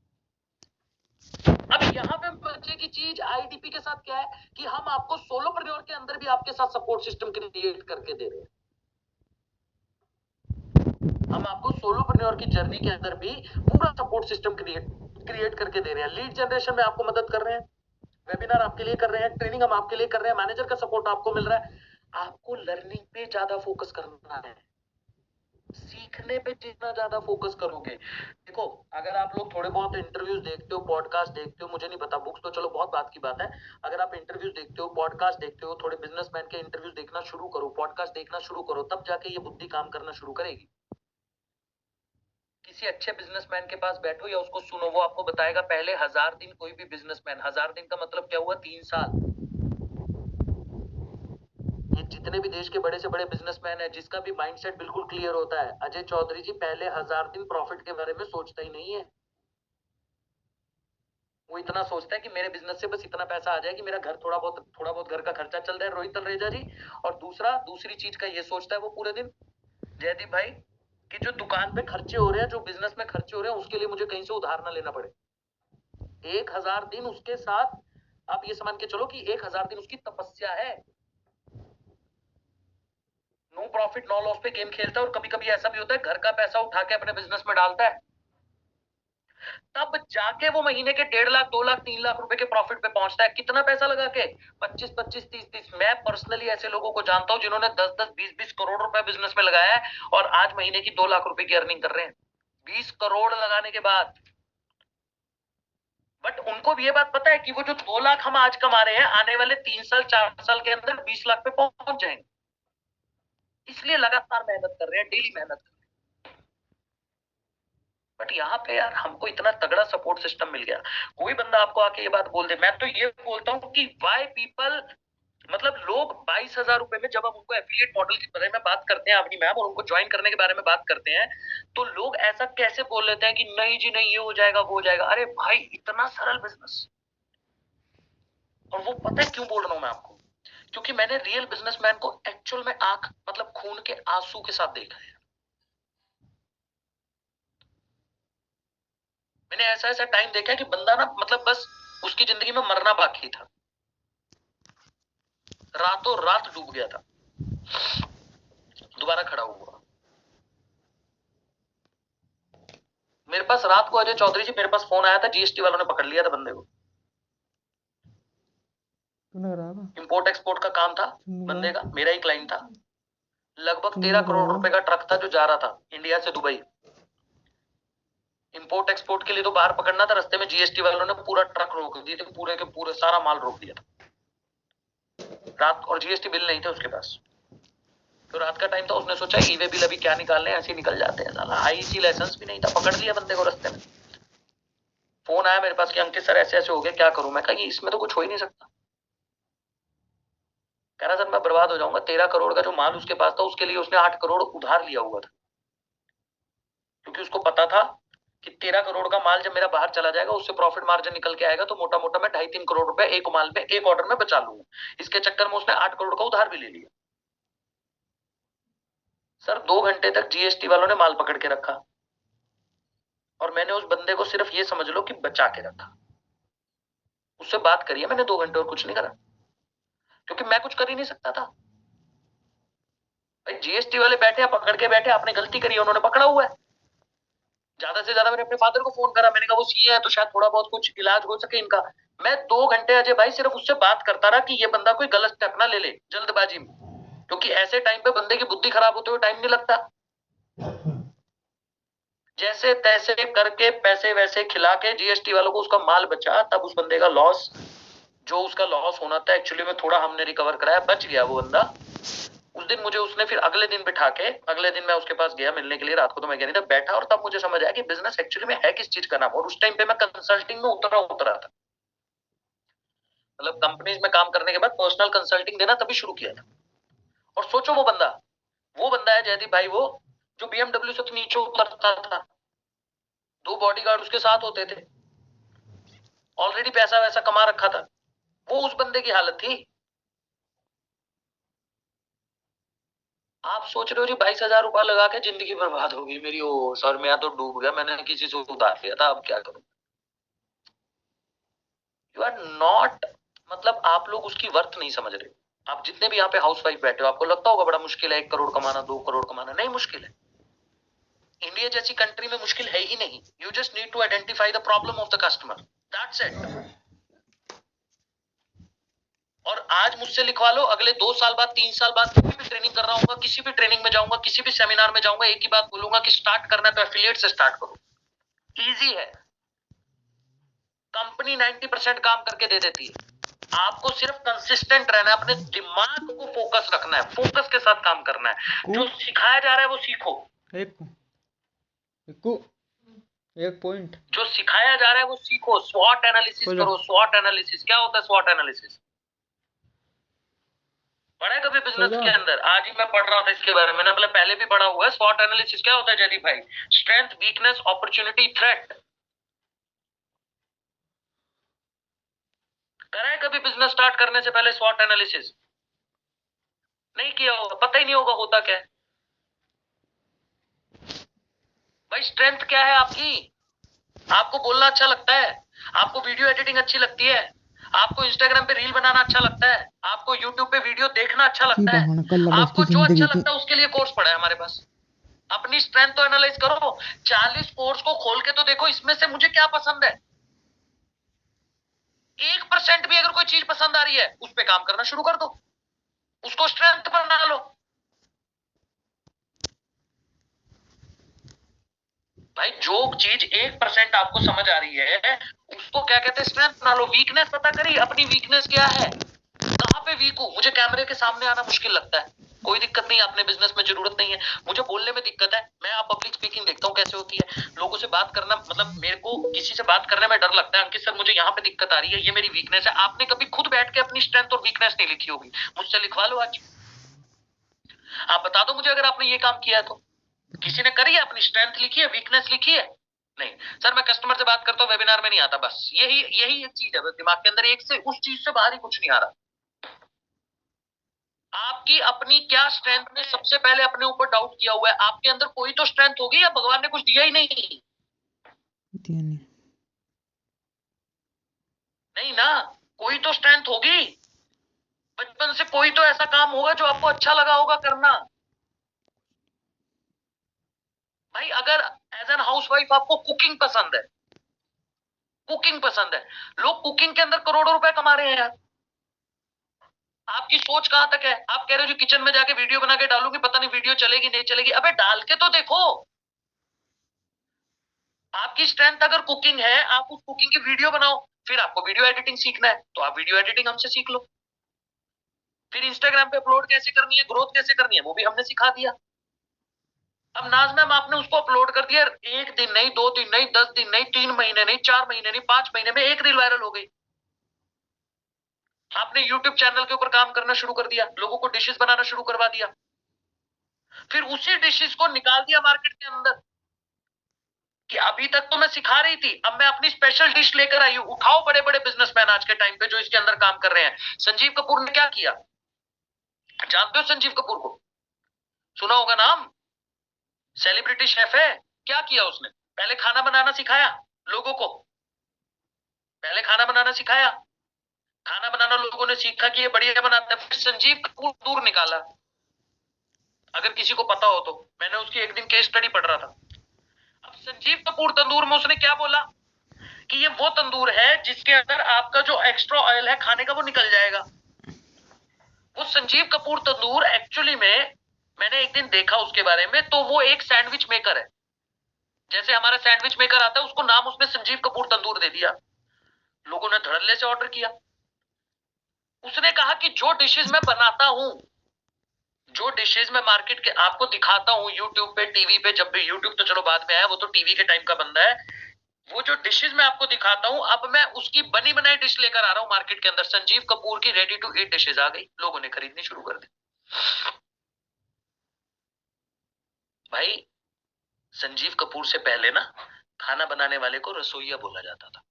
अब यहाँ पे बच्चे की चीज आईडीपी के साथ क्या है कि हम आपको सोलोप्रेन्योर के अंदर भी आपके साथ सपोर्ट सिस्टम क्रिएट करके दे रहे हैं। हम आपको सोलोप्रेन्योर की जर्नी के अंदर भी पूरा सपोर्ट सिस्टम क्रिएट करके दे रहे हैं। लीड जनरेशन में आपको मदद कर रहे हैं, वेबिनार आपके लिए कर रहे हैं, ट्रेनिंग हम आपके लिए कर रहे हैं, मैनेजर का सपोर्ट आपको मिल रहा है। आपको लर्निंग पे ज्यादा फोकस करना है, सीखने पे जितना ज्यादा फोकस करोगे। देखो अगर आप लोग थोड़े बहुत इंटरव्यूज देखते हो, पॉडकास्ट देखते हो, मुझे नहीं पता, बुक्स तो चलो बहुत बात की बात है, अगर आप इंटरव्यूज देखते हो, पॉडकास्ट देखते हो, थोड़े बिजनेसमैन के इंटरव्यूज देखना शुरू करो, पॉडकास्ट देखना शुरू करो, तब जाके ये बुद्धि काम करना शुरू करेगी। किसी अच्छे बिजनेसमैन के पास बैठो या उसको सुनो, वो आपको बताएगा पहले 1000 दिन, कोई भी बिजनेसमैन 1000 दिन का मतलब क्या हुआ, 3 साल। ये जितने भी देश के बड़े से बड़े बिजनेसमैन है, जिसका भी माइंडसेट बिल्कुल क्लियर होता है, अजय चौधरी जी पहले 1000 दिन प्रॉफिट के बारे में सोचता ही नहीं है। वो इतना सोचता है कि मेरे बिजनेस से बस इतना पैसा आ जाए कि मेरा घर थोड़ा बहुत घर का खर्चा चल जाए, रोहित तलरेजा जी। और दूसरी चीज का ये सोचता है वो पूरे दिन, जयदीप भाई, कि जो दुकान पे खर्चे हो रहे हैं, जो बिजनेस में खर्चे हो रहे हैं, उसके लिए मुझे कहीं से उधार ना लेना पड़े। 1000 दिन उसके साथ, आप ये समझ के चलो कि 1000 दिन उसकी तपस्या है। नो प्रॉफिट नो लॉस पे गेम खेलता है, और कभी कभी ऐसा भी होता है घर का पैसा उठा के अपने बिजनेस में डालता है, तब जाके वो महीने के 1.5 लाख 2 लाख 3 लाख रुपए के प्रॉफिट पे पहुंचता है। कितना पैसा लगा के? 25-25 30-30। मैं पर्सनली ऐसे लोगों को जानता हूं जिन्होंने 10-10 20-20 करोड़ रुपए बिजनेस में लगाया है और आज महीने की 2 लाख रुपए की अर्निंग कर रहे हैं, 20 करोड़ लगाने के बाद। बट उनको भी ये बात पता है कि वो जो 2 लाख हम आज कमा रहे हैं, आने वाले 3 साल 4 साल के अंदर 20 लाख पे पहुंच जाएंगे। इसलिए लगातार मेहनत कर रहे हैं, डेली मेहनत कर रहे हैं। बट यहाँ पे यार हमको इतना तगड़ा सपोर्ट सिस्टम मिल गया, कोई बंदा आपको आके ये बात बोल दे, मैं तो ये बोलता हूँ कि वाई पीपल, मतलब लोग 22,000 रुपए में जब हम उनको एफिलिएट मॉडल के बारे में बात करते हैं अपनी मैम, और उनको ज्वाइन करने के बारे में बात करते हैं, तो लोग ऐसा कैसे बोल लेते हैं कि नहीं जी नहीं, ये हो जाएगा वो हो जाएगा। अरे भाई इतना सरल बिजनेस। और वो पता है क्यों बोल रहा हूं मैं आपको, क्योंकि मैंने रियल बिजनेसमैन को एक्चुअल में आंख मतलब खून के आंसू के साथ देखा है। मैंने ऐसा ऐसा टाइम देखा है कि बंदा ना मतलब बस उसकी जिंदगी में मरना बाकी था, रातों रात डूब गया था, दोबारा खड़ा हुआ। मेरे पास रात को अजय चौधरी जी, मेरे पास फोन आया था, जीएसटी वालों ने पकड़ लिया था बंदे को। इंपोर्ट एक्सपोर्ट का काम था बंदे का, मेरा ही क्लाइंट था। लगभग 13 करोड़ रुपए का ट्रक था जो जा रहा था इंडिया से दुबई। इंपोर्ट एक्सपोर्ट के लिए तो बाहर पकड़ना था, रास्ते में जीएसटी वालों ने पूरा ट्रक रोक दिए थे, पूरे के पूरे सारा माल रोक दिया था रात, और जीएसटी बिल नहीं थे उसके पास। तो रात का टाइम था, उसने सोचा ई वे बिल अभी क्या निकालने, ऐसे निकल जाते हैं, साला आईसी लाइसेंस भी नहीं था, पकड़ लिया बंदे को रास्ते में। फोन आया मेरे पास कि अंकित सर ऐसे ऐसे हो गया, क्या करूं। मैं कहा इसमें तो कुछ हो ही नहीं सकता। कह रहा सर मैं बर्बाद हो जाऊंगा, 13 करोड़ का जो माल उसके पास था उसके लिए उसने 8 करोड़ उधार लिया हुआ था, क्योंकि उसको पता था कि 13 करोड़ का माल जब मेरा बाहर चला जाएगा उससे प्रॉफिट मार्जिन निकल के आएगा, तो मोटा मोटा मैं 2.5-3 करोड़ रुपए एक माल पे एक ऑर्डर में बचा लूंगा। इसके चक्कर में उसने 8 करोड़ का उधार भी ले लिया। सर 2 घंटे तक जीएसटी वालों ने माल पकड़ के रखा, और मैंने उस बंदे को सिर्फ ये समझ लो कि बचा के रखा। उससे बात करी है मैंने 2 घंटे और कुछ नहीं करा, क्योंकि मैं कुछ कर ही नहीं सकता था। भाई जीएसटी वाले बैठे पकड़ के बैठे, आपने गलती करी है, उन्होंने पकड़ा हुआ है। ज्यादा से ज्यादा मैंने अपने फादर को फोन करा, मैंने कहा वो सीए है तो शायद थोड़ा बहुत कुछ इलाज हो सके इनका। मैं 2 घंटे अजय भाई सिर्फ उससे बात करता रहा कि ये बंदा कोई गलत स्टेप ना ले ले जल्दबाजी में, क्योंकि ऐसे टाइम पे बंदे की बुद्धि खराब होते हुए टाइम नहीं लगता। जैसे तैसे करके पैसे वैसे खिला के जीएसटी वालों को उसका माल बचा, तब उस बंदे का लॉस, जो उसका लॉस होना था एक्चुअली में, थोड़ा हमने रिकवर कराया, बच गया वो बंदा। उस दिन मुझे उसने फिर अगले दिन बिठा के, अगले दिन मैं उसके पास गया मिलने के लिए, रात को तो मैं गया नहीं था, बैठा, और तब मुझे समझ आया कि बिजनेस एक्चुअली में है किस चीज का नाम। और उस टाइम पे मैं कंसल्टिंग में उतरा था, मतलब कंपनीज में काम करने के बाद पर्सनल कंसल्टिंग देना तभी शुरू किया था। और सोचो वो बंदा है जयदीप भाई, वो जो बीएमडब्ल्यू से तो नीचे उतरता था, 2 बॉडीगार्ड उसके साथ होते थे, ऑलरेडी पैसा वैसा कमा रखा था, वो उस बंदे की हालत थी। आप सोच रहे हो जी 22,000 रुपया लगा के जिंदगी बर्बाद हो गई मेरी, ओ सर मैं तो डूब गया, मैंने किसी से उधार लिया था, अब क्या करूं। यू आर नॉट, मतलब आप लोग उसकी वर्थ नहीं समझ रहे। आप जितने भी यहाँ पे हाउस वाइफ बैठे हो, आपको लगता होगा बड़ा मुश्किल है 1 करोड़ कमाना, 2 करोड़ कमाना। नहीं मुश्किल है, इंडिया जैसी कंट्री में मुश्किल है ही नहीं। You just need to identify the problem of the customer, that's it. और आज मुझसे लिखवा लो, अगले 2 साल बाद 3 साल बाद कोई भी ट्रेनिंग कर रहा हूँ, किसी भी ट्रेनिंग में जाऊंगा, किसी भी सेमिनार में जाऊंगा, एक ही बात बोलूंगा कि स्टार्ट करना है तो एफिलिएट से स्टार्ट करो, इजी है। कंपनी 90% काम करके दे देती है, आपको सिर्फ कंसिस्टेंट रहना है, अपने दिमाग को फोकस रखना है, फोकस के साथ काम करना है। जो सिखाया जा रहा है वो सीखो, एक पॉइंट जो सिखाया जा रहा है वो सीखो। स्वॉट एनालिसिस करो। स्वॉट एनालिसिस क्या होता है? स्वॉट एनालिसिस पढ़ा है कभी बिजनेस के अंदर? आज ही मैं पढ़ रहा था इसके बारे में, मैंने मतलब पहले भी पढ़ा हुआ है। स्वॉट एनालिसिस क्या होता है जयदीप भाई? Strength, weakness, opportunity, threat. करा है कभी बिजनेस स्टार्ट करने से पहले स्वॉट एनालिसिस? नहीं किया होगा, पता ही नहीं होगा होता क्या है। भाई स्ट्रेंथ क्या है आपकी? आपको बोलना अच्छा लगता है, आपको वीडियो एडिटिंग अच्छी लगती है, आपको इंस्टाग्राम पे रील बनाना अच्छा लगता है, आपको यूट्यूब पे वीडियो देखना अच्छा लगता है, आपको जो अच्छा लगता है उसके लिए कोर्स पढ़ा है हमारे पास। अपनी स्ट्रेंथ तो एनालाइज करो, 40 कोर्स को खोल के तो देखो इसमें से मुझे क्या पसंद है। 1% भी अगर कोई चीज पसंद आ रही है उस पर काम करना शुरू कर दो, उसको स्ट्रेंथ बना लो। भाई जो चीज 1% आपको समझ आ रही है उसको क्या कहते हैं? स्ट्रेंथ बना लो। वीकनेस पता करी अपनी वीकनेस क्या है, कहां पे वीक हूं, मुझे कैमरे के सामने आना मुश्किल लगता है, कोई दिक्कत नहीं, अपने बिजनेस में जरूरत नहीं है। मुझे बोलने में दिक्कत है, मैं आप पब्लिक स्पीकिंग देखता हूँ कैसे होती है, लोगों से बात करना, मतलब मेरे को किसी से बात करने में डर लगता है। अंकित सर मुझे यहाँ पे दिक्कत आ रही है, ये मेरी वीकनेस है। आपने कभी खुद बैठ के अपनी स्ट्रेंथ और वीकनेस नहीं लिखी होगी, मुझसे लिखवा लो आज। आप बता दो मुझे अगर आपने ये काम किया है तो। किसी ने करी है, अपनी स्ट्रेंथ लिखी है, वीकनेस लिखी है? नहीं सर, मैं कस्टमर से बात करता हूँ, वेबिनार में नहीं आता। बस यही यही एक चीज है बस दिमाग के अंदर, एक से उस चीज से बाहर ही कुछ नहीं आ रहा। आपकी अपनी क्या स्ट्रेंथ ने सबसे पहले अपने ऊपर डाउट किया हुआ है? आपके अंदर कोई तो स्ट्रेंथ होगी, या भगवान ने कुछ दिया ही नहीं? नहीं ना, कोई तो स्ट्रेंथ होगी। बचपन से कोई तो ऐसा काम होगा जो आपको अच्छा लगा होगा करना। भाई अगर एज एन हाउसवाइफ आपको कुकिंग पसंद है, कुकिंग पसंद है, लोग कुकिंग के अंदर करोड़ों रुपए कमा रहे हैं यार। आपकी सोच कहां तक है? आप कह रहे हो जो किचन में जाके वीडियो बना के डालूंगी, पता नहीं वीडियो चलेगी नहीं चलेगी। अबे डाल के तो देखो। आपकी स्ट्रेंथ अगर कुकिंग है, आप उस कुकिंग की वीडियो बनाओ। फिर आपको वीडियो एडिटिंग सीखना है तो आप वीडियो एडिटिंग हमसे सीख लो। फिर इंस्टाग्राम पे अपलोड कैसे करनी है, ग्रोथ कैसे करनी है, वो भी हमने सिखा दिया। अब नाज मैम आपने उसको अपलोड कर दिया, एक दिन नहीं, 2 दिन नहीं, 10 दिन नहीं, 3 महीने नहीं, 4 महीने नहीं, 5 महीने में एक रील वायरल हो गई। आपने यूट्यूब चैनल के ऊपर काम करना शुरू कर दिया, लोगों को डिशेस बनाना शुरू करवा दिया। फिर उसी डिशेस को निकाल दिया मार्केट के अंदर कि अभी तक तो मैं सिखा रही थी, अब मैं अपनी स्पेशल डिश लेकर आई हूं। उठाओ बड़े बड़े बिजनेसमैन आज के टाइम पे जो इसके अंदर काम कर रहे हैं। संजीव कपूर ने क्या किया, जानते हो संजीव कपूर को? सुना होगा नाम, सेलिब्रिटी शेफ है। क्या किया उसने? पहले खाना बनाना सिखाया लोगों को, पहले खाना बनाना सिखाया, खाना बनाना लोगों ने सीखा कि ये बढ़िया बनाता है। फिर संजीव कपूर दूर निकाला, अगर किसी को पता हो तो। मैंने उसकी एक दिन केस स्टडी पढ़ रहा था। अब संजीव कपूर तंदूर में उसने क्या बोला कि ये वो तंदूर है जिसके अंदर आपका जो एक्स्ट्रा ऑयल है खाने का वो निकल जाएगा। वो संजीव कपूर तंदूर एक्चुअली में मैंने एक दिन देखा उसके बारे में, तो वो एक सैंडविच मेकर है। जैसे हमारा सैंडविच मेकर आता है, उसको नाम उसने संजीव कपूर तंदूर दे दिया। लोगों ने धड़ल्ले से ऑर्डर किया। उसने कहा कि जो डिशेज मैं बनाता हूं, जो डिशेज मैं मार्केट के आपको दिखाता हूं यूट्यूब पे, टीवी पे, जब भी, यूट्यूब तो चलो बाद में आया, वो तो टीवी के टाइम का बंदा है। वो जो डिशेज मैं आपको दिखाता हूं, अब मैं उसकी बनी बनाई डिश लेकर आ रहा हूं मार्केट के अंदर। संजीव कपूर की रेडी टू ईट डिशेज आ गई, लोगों ने खरीदनी शुरू कर दी। भाई संजीव कपूर से पहले ना खाना बनाने वाले को रसोईया बोला जाता था,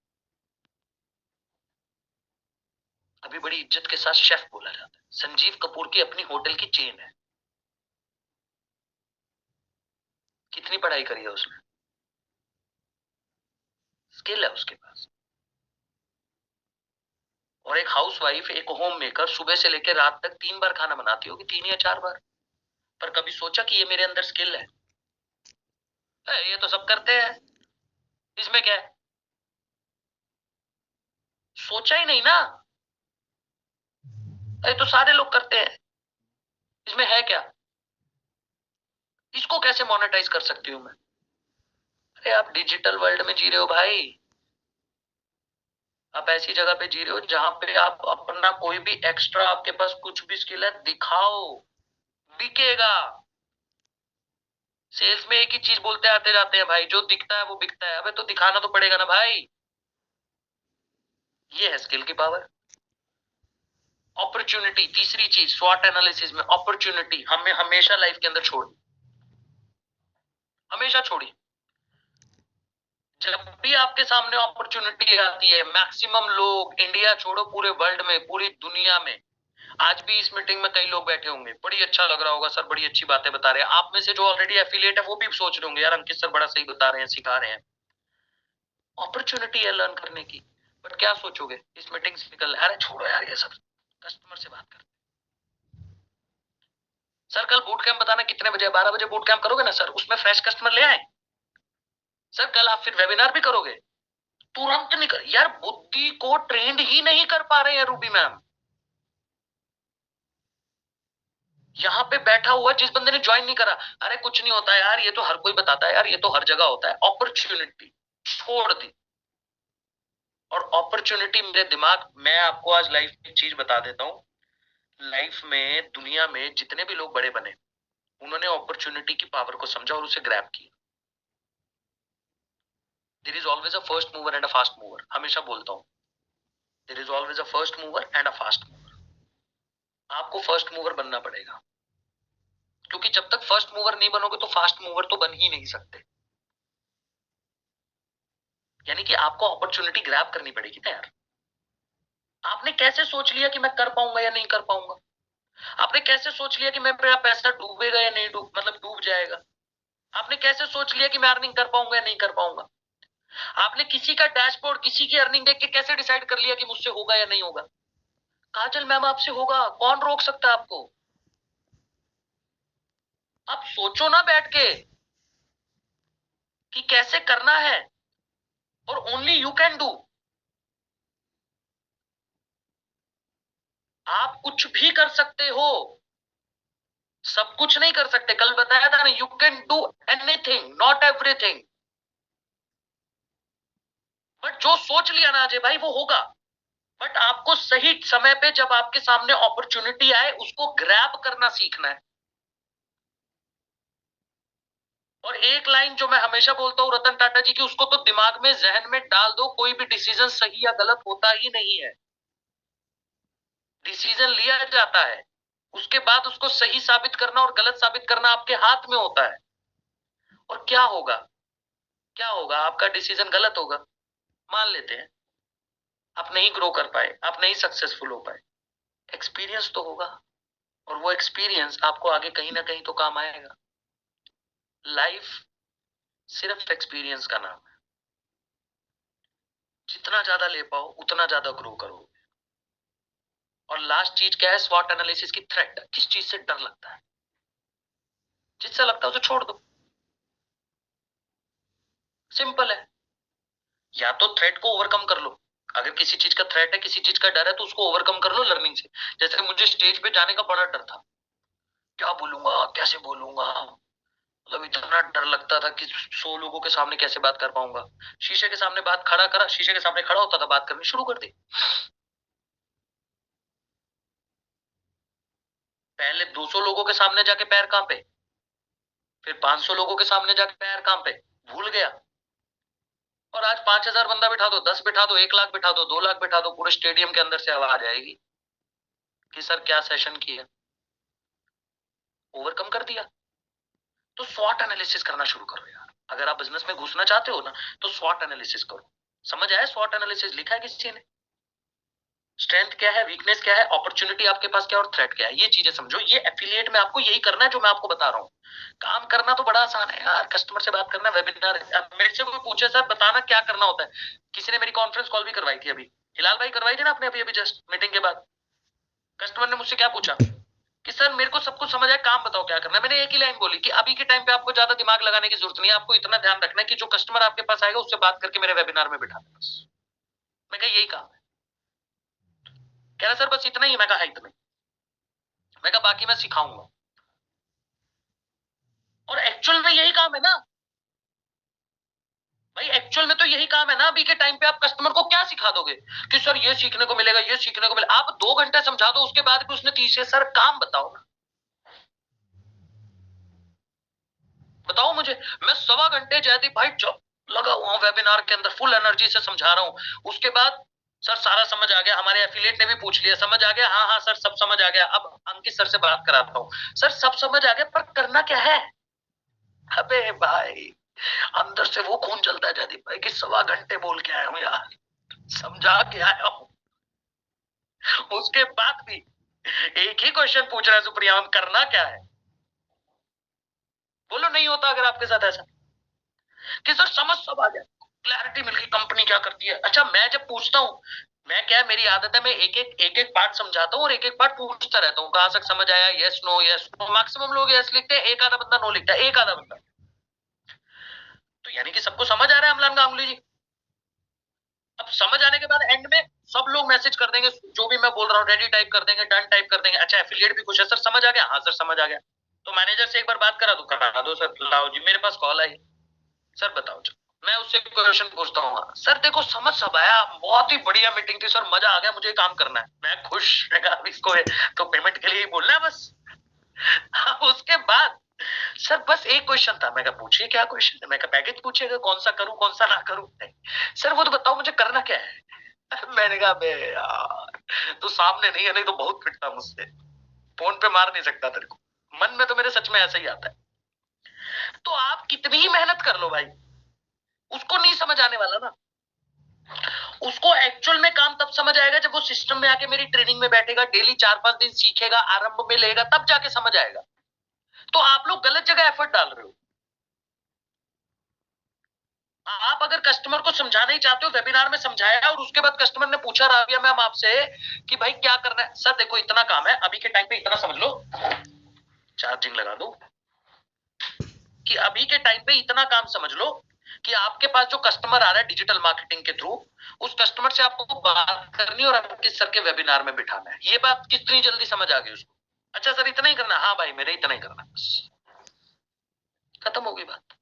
अभी बड़ी इज्जत के साथ शेफ बोला जाता है। संजीव कपूर की अपनी होटल की चेन है। कितनी पढ़ाई करी है उसने, स्किल है उसके पास। और एक हाउसवाइफ, एक होम मेकर सुबह से लेकर रात तक 3 बार खाना बनाती होगी, 3 या 4 बार। पर कभी सोचा कि ये मेरे अंदर स्किल है? ये तो सब करते हैं, इसमें क्या है? सोचा ही नहीं ना। ये तो सारे लोग करते हैं, इसमें है क्या? इसको कैसे मोनेटाइज कर सकती हूँ मैं? अरे आप डिजिटल वर्ल्ड में जी रहे हो भाई, आप ऐसी जगह पे जी रहे हो जहां पे आप अपना कोई भी एक्स्ट्रा, आपके पास कुछ भी स्किल है दिखाओ, बिकेगा। सेल्स में एक ही चीज बोलते आते जाते हैं भाई, जो दिखता है वो बिकता है। अबे तो दिखाना तो पड़ेगा ना भाई। ये है स्किल की पावर। अपॉर्चुनिटी, तीसरी चीज स्वॉट एनालिसिस में अपॉर्चुनिटी हमें हमेशा लाइफ के अंदर छोड़ी, हमेशा छोड़ी। जब भी आपके सामने अपॉर्चुनिटी आती है, मैक्सिमम लोग, इंडिया छोड़ो पूरे वर्ल्ड में, पूरी दुनिया में, आज भी इस मीटिंग में कई लोग बैठे होंगे, बड़ी अच्छा लग रहा होगा सर, बड़ी अच्छी बातें बता रहे हैं। आप में से जो ऑलरेडी एफिलिएट है वो भी सोच रहे होंगे यार अंकित सर बड़ा सही बता रहे हैं, सिखा रहे हैं। अपॉर्चुनिटी है लर्न करने की। बट क्या सोचोगे इस मीटिंग से निकल, अरे छोड़ो यार ये सब, कस्टमर से बात कर। सर कल बूट कैंप बताना कितने बजे? 12 बजे बूट कैंप करोगे ना सर? उसमें फ्रेश कस्टमर ले आए। सर कल आप फिर वेबिनार भी करोगे? तुरंत नहीं कर यार, बुद्धि को ट्रेंड ही नहीं कर पा रहे हैं रूबी मैम। यहाँ पे बैठा हुआ जिस बंदे ने ज्वाइन नहीं करा, अरे कुछ नहीं होता यार, ये तो हर कोई बताता है यार, ये तो हर जगह होता है। अपॉर्चुनिटी छोड़ दी। और अपॉर्चुनिटी मेरे दिमाग, मैं आपको आज लाइफ में एक चीज बता देता हूँ, लाइफ में, दुनिया में जितने भी लोग बड़े बने, उन्होंने अपॉर्चुनिटी की पावर को समझा और उसे ग्रैब किया। There is always a first mover and a fast mover, हमेशा बोलता हूं, there is always a first mover and a fast mover. आपको फर्स्ट मूवर बनना पड़ेगा, क्योंकि जब तक फर्स्ट मूवर नहीं बनोगे तो फास्ट मूवर तो बन ही नहीं सकते। यानी कि आपको अपॉर्चुनिटी ग्रैब करनी पड़ेगी ना यार। आपने कैसे सोच लिया कि मैं कर पाऊंगा या नहीं कर पाऊंगा? आपने कैसे सोच लिया कि मेरा पैसा डूबेगा या नहीं डूब जाएगा? आपने कैसे सोच लिया कि मैं अर्निंग कर पाऊंगा या नहीं कर पाऊंगा? आपने किसी का डैशबोर्ड, किसी की अर्निंग देख के कैसे डिसाइड कर लिया कि मुझसे होगा या नहीं होगा? काजल मैम आपसे होगा, कौन रोक सकता है आपको? आप सोचो ना बैठ के कि कैसे करना है, और ओनली यू कैन डू। आप कुछ भी कर सकते हो, सब कुछ नहीं कर सकते। कल बताया था ना, you can do anything, not everything. But जो सोच लिया ना अजय भाई, वो होगा। बट आपको सही समय पे जब आपके सामने अपॉर्चुनिटी आए, उसको ग्रैब करना सीखना है। और एक लाइन जो मैं हमेशा बोलता हूं रतन टाटा जी की, उसको तो दिमाग में, जहन में डाल दो, कोई भी डिसीजन सही या गलत होता ही नहीं है। डिसीजन लिया जाता है, उसके बाद उसको सही साबित करना और गलत साबित करना आपके हाथ में होता है। और क्या होगा, क्या होगा? आपका डिसीजन गलत होगा, मान लेते हैं, आप नहीं ग्रो कर पाए, आप नहीं सक्सेसफुल हो पाए, एक्सपीरियंस तो होगा, और वो एक्सपीरियंस आपको आगे कहीं ना कहीं तो काम आएगा। लाइफ सिर्फ एक्सपीरियंस का नाम है। जितना ज्यादा ले पाओ उतना ज्यादा ग्रो करो। और लास्ट चीज क्या है? स्वॉट एनालिसिस की थ्रेट। किस चीज से डर लगता है? जिससे लगता है उसे छोड़ दो, सिंपल है। या तो थ्रेट को ओवरकम कर लो, अगर किसी चीज का थ्रेट है, किसी चीज का डर है, तो उसको ओवरकम कर लो लर्निंग से। जैसे मुझे स्टेज पे जाने का बड़ा डर था, क्या बोलूंगा, कैसे बोलूंगा, मतलब इतना डर लगता था कि 100 लोगों के सामने कैसे बात कर पाऊंगा। शीशे के सामने बात खड़ा करा, शीशे के सामने खड़ा होता था, बात करनी शुरू कर दी। पहले 200 लोगों के सामने जाके पैर कांपे, फिर 500 लोगों के सामने जाके पैर कांपे, भूल गया। और आज 5,000 बंदा बिठा दो, 10 बिठा दो, 1 लाख बिठा दो, 2 लाख बिठा दो, पूरे स्टेडियम के अंदर से आवाज आएगी कि सर क्या सेशन किया। ओवरकम कर दिया। तो स्वॉट एनालिसिस करना शुरू करो यार। अगर आप बिजनेस में घुसना चाहते हो ना, तो स्वॉट एनालिसिस करो। समझ आया? स्वॉट एनालिसिस लिखा है किसी ने? स्ट्रेंथ क्या है, वीकनेस क्या है, अपॉर्चुनिटी आपके पास क्या है, और थ्रेट क्या है, ये चीजें समझो। ये एफिलिएट में आपको यही करना है जो मैं आपको बता रहा हूँ। काम करना तो बड़ा आसान है यार, कस्टमर से बात करना, वेबिनार। मेरे से कोई पूछे सर बताना क्या करना होता है, किसी ने मेरी कॉन्फ्रेंस कॉल भी करवाई थी अभी, हिलाल भाई करवाई थी ना आपने, अभी अभी जस्ट मीटिंग के बाद। कस्टमर ने मुझसे क्या पूछा कि सर मेरे को सब कुछ समझ आया, काम बताओ क्या करना है। मैंने एक ही लाइन बोली कि अभी के टाइम पे आपको ज्यादा दिमाग लगाने की जरूरत नहीं है, आपको इतना ध्यान रखना है कि जो कस्टमर आपके पास आएगा उससे बात करके मेरे वेबिनार में बिठा दे बस। मैं कहा यही काम है। कह रहा सर बस इतना ही? मैं कहा इतना ही। मैं कहा बाकी मैं सिखाऊंगा। और एक्चुअल में यही काम है ना भाई, एक्चुअल में तो यही काम है ना। अभी के टाइम पे आप कस्टमर को क्या सिखा दोगे कि सर ये सीखने को मिलेगा, ये सीखने को मिलेगा? आप 2 घंटे समझा दो, उसके बाद भी उसने तीसरे सर काम बताओ ना, बताओ मुझे। मैं 1.25 घंटे जयदीप भाई लगा हुआ हूं वेबिनार के अंदर, फुल एनर्जी से समझा रहा हूं। उसके बाद सर सारा समझ आ गया, हमारे एफिलिएट ने भी पूछ लिया, समझ आ गया, हाँ हाँ सर सब समझ आ गया। अब अंकित सर से बात कराता हूँ, सर सब समझ आ गया पर करना क्या है? अबे भाई, अंदर से वो खून चलता है जयदीप भाई कि 1.25 घंटे बोल के आया हूँ यार, समझा के आया हूँ, उसके बाद भी एक ही क्वेश्चन पूछ रहा है सुप्रिया मैम, करना क्या है? बोलो नहीं होता अगर आपके साथ ऐसा कि सर समझ सब आ गया, क्लैरिटी मिल गई, कंपनी क्या करती है। अच्छा मैं जब पूछता हूँ, मैं क्या, मेरी आदत है, मैं एक एक पार्ट समझाता हूँ और एक एक पार्ट पूछता रहता हूँ, कहां तक समझ आया, yes no yes no. Maximum लोग यस लिखते हैं, एक आधा बंदा नो लिखता है, एक आधा बंदा। तो यानी कि सबको समझ आ रहा है अमलान गांगुली जी। अब समझ आने के बाद एंड में सब लोग मैसेज कर देंगे, जो भी मैं बोल रहा हूँ रेडी टाइप कर देंगे, डन टाइप कर देंगे। अच्छा एफिलिएट भी खुश है, सर समझ आ गया, हाँ सर समझ आ गया। तो मैनेजर से एक बार बात करा दो, करा दो सर, लाओ जी मेरे पास कॉल आई, सर बताओ जी। मैं उससे क्वेश्चन पूछता हूँ, सर देखो समझ सब आया, बहुत ही बढ़िया मीटिंग थी सर, मजा आ गया, मुझे काम करना है। मैं खुश, अब इसको तो पेमेंट के लिए ही बोलना है बस। उसके बाद सर बस एक क्वेश्चन था। मैं कहा पूछिए क्या क्वेश्चन है। मैं कहा पैकेज पूछिएगा, कौन सा करूं कौन सा ना करूं। सर वो तो बताओ मुझे करना क्या है। मैंने कहा बे यार तू सामने नहीं है, नहीं तो बहुत पिटता मुझसे, फोन पे मार नहीं सकता तेरे को। मन में तो मेरे सच में ऐसा ही आता है। तो आप कितनी ही मेहनत कर लो भाई, उसको नहीं समझ आने वाला ना। उसको एक्चुअल में काम तब समझ आएगा जब वो सिस्टम में आके मेरी ट्रेनिंग में बैठेगा, डेली 4-5 दिन सीखेगा, आरंभ में लेगा, तब जाके समझ आएगा। तो आप लोग गलत जगह एफर्ट डाल रहे हो। आप अगर कस्टमर को समझाना ही चाहते हो, वेबिनार में समझाया और उसके बाद कस्टमर ने पूछा राविया मैम आपसे कि भाई क्या करना है। सर देखो इतना काम है अभी के टाइम पे, इतना समझ लो, चार्जिंग लगा दो, कि अभी के टाइम पे इतना काम समझ लो कि आपके पास जो कस्टमर आ रहा है डिजिटल मार्केटिंग के थ्रू, उस कस्टमर से आपको बात करनी और आपके सर के वेबिनार में बिठाना है। ये बात कितनी जल्दी समझ आ गई उसको। अच्छा सर इतना ही करना, हाँ भाई मेरे इतना ही करना, बस खत्म होगी बात।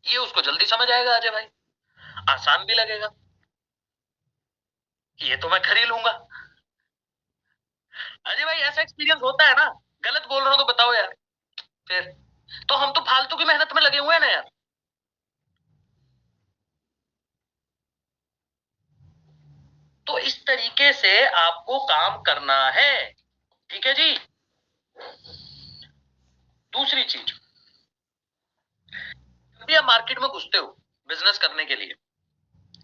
ये उसको जल्दी समझ आएगा अजय भाई, आसान भी लगेगा, ये तो मैं कर ही लूंगा। अजय भाई ऐसा एक्सपीरियंस होता है ना। गलत बोल रहा हूं तो बताओ यार, फिर तो हम तो फालतू की मेहनत में लगे हुए हैं ना यार। तो इस तरीके से आपको काम करना है, ठीक है जी। दूसरी चीज, जब भी आप मार्केट में घुसते हो बिजनेस करने के लिए,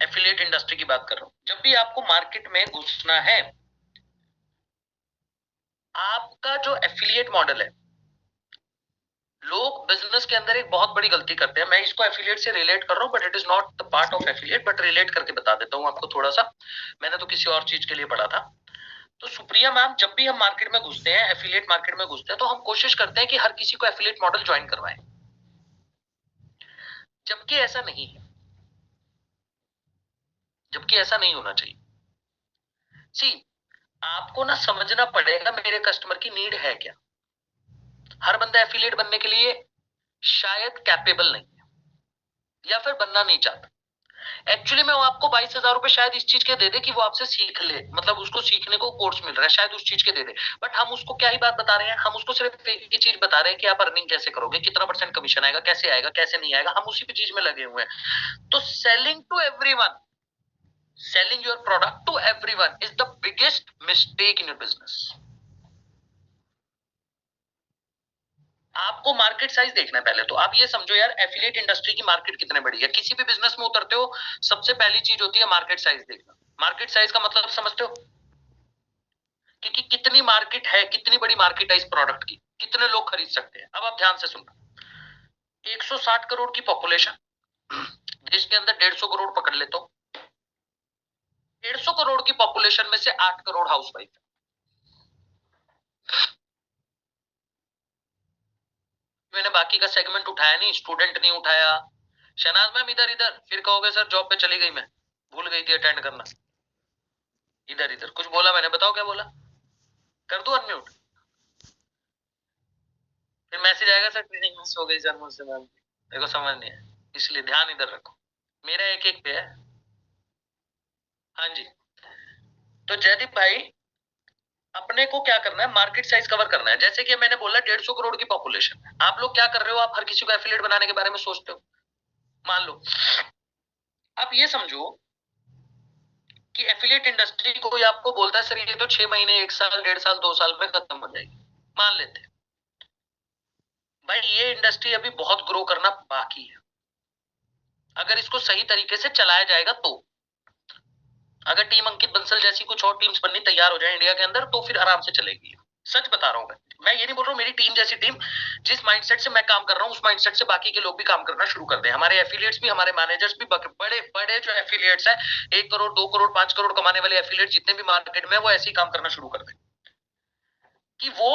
एफिलिएट इंडस्ट्री की बात कर रहा हूं, जब भी आपको मार्केट में घुसना है, आपका जो एफिलिएट मॉडल है, लोग बिजनेस के अंदर एक बहुत बड़ी गलती करते हैं। मैं इसको एफिलिएट से रिलेट कर रहा हूं, but it is not the part of affiliate, but relate करके बता देता हूं आपको थोड़ा सा। मैंने तो किसी और चीज के लिए पढ़ा था। तो सुप्रिया मैम, जब भी हम मार्केट में घुसते हैं, एफिलिएट मार्केट में घुसते हैं, तो हम कोशिश करते हैं कि हर किसी को एफिलिएट मॉडल ज्वाइन करवाएं, जबकि ऐसा नहीं है, जबकि ऐसा नहीं होना चाहिए। सी, आपको ना समझना पड़ेगा मेरे कस्टमर की नीड है क्या। हर बंदा एफिलिएट बनने के लिए शायद कैपेबल नहीं है, या फिर बनना नहीं चाहता। एक्चुअली में वो आपको 22,000 रुपए शायद इस चीज के दे दे कि वो आपसे सीख ले, मतलब उसको सीखने को कोर्स मिल रहा है, शायद उस चीज के दे दे। बट हम उसको क्या ही बात बता रहे हैं, हम उसको सिर्फ एक ही चीज बता रहे हैं कि आप अर्निंग कैसे करोगे, कितना % कमीशन आएगा, कैसे आएगा, कैसे नहीं आएगा, हम उसी पे चीज में लगे हुए हैं। तो selling to everyone, selling your product to everyone is the biggest mistake in your business. आपको मार्केट साइज देखना है पहले तो। आप ये समझो यार, एफिलिएट इंडस्ट्री की मार्केट कितने बड़ी है। किसी भी बिजनेस में उतरते हो, सबसे पहली चीज होती है मार्केट साइज देखना। मार्केट साइज का मतलब समझते हो, क्योंकि कितनी मार्केट है, कितनी बड़ी मार्केट है इस प्रोडक्ट की, कितने लोग खरीद सकते हैं। अब आप ध्यान से सुनना, 160 करोड़ की पॉपुलेशन, देश के अंदर 150 करोड़ पकड़ ले तो 150 करोड़ की पॉपुलेशन में से 8 करोड़ हाउस वाइफ। मैंने बाकी का सेगमेंट उठाया नहीं, स्टूडेंट नहीं उठाया। शहनाज मैम इधर इधर, फिर कहोगे सर जॉब पे चली गई, मैं भूल गई थी अटेंड करना। इधर इधर कुछ बोला मैंने, बताओ क्या बोला, कर दो अनम्यूट। फिर मैसेज आएगा सर ट्रेनिंग मिस हो गई सर मुझसे मैम, देखो समझ नहीं है, इसलिए ध्यान इधर रखो, मेरा एक एक पे है। हाँ जी। तो जयदीप भाई, अपने को क्या करना है, मार्केट साइज कवर करना है। जैसे कि मैंने बोला 150 करोड़ की पॉपुलेशन, आप लोग क्या कर रहे हो, आप हर किसी को एफिलिएट बनाने के बारे में सोचते हो। मान लो आप ये समझो कि एफिलिएट इंडस्ट्री कोई आपको बोलता है सर ये तो 6 महीने, 1 साल, 1.5 साल, 2 साल में खत्म हो जाएगी, मान लेते हैं भाई ये इंडस्ट्री अभी बहुत ग्रो करना बाकी है। अगर इसको सही तरीके से चलाया जाएगा तो, अगर टीम अंकित बंसल जैसी कुछ और टीम्स बननी तैयार हो जाए इंडिया के अंदर, तो फिर आराम से चलेगी। सच बता रहा हूं मैं ये नहीं बोल रहा हूँ मेरी टीम जैसी टीम, जिस माइंडसेट से मैं काम कर रहा हूँ उस माइंडसेट से बाकी के लोग भी काम करना शुरू कर दें। हमारे एफिलिएट्स भी, हमारे मैनेजर्स भी, बड़े बड़े जो एफिलिएट्स है, 1 करोड़ 2 करोड़ 5 करोड़ कमाने वाले एफिलिएट जितने भी मार्केट में, वो ऐसे ही काम करना शुरू कर दें कि वो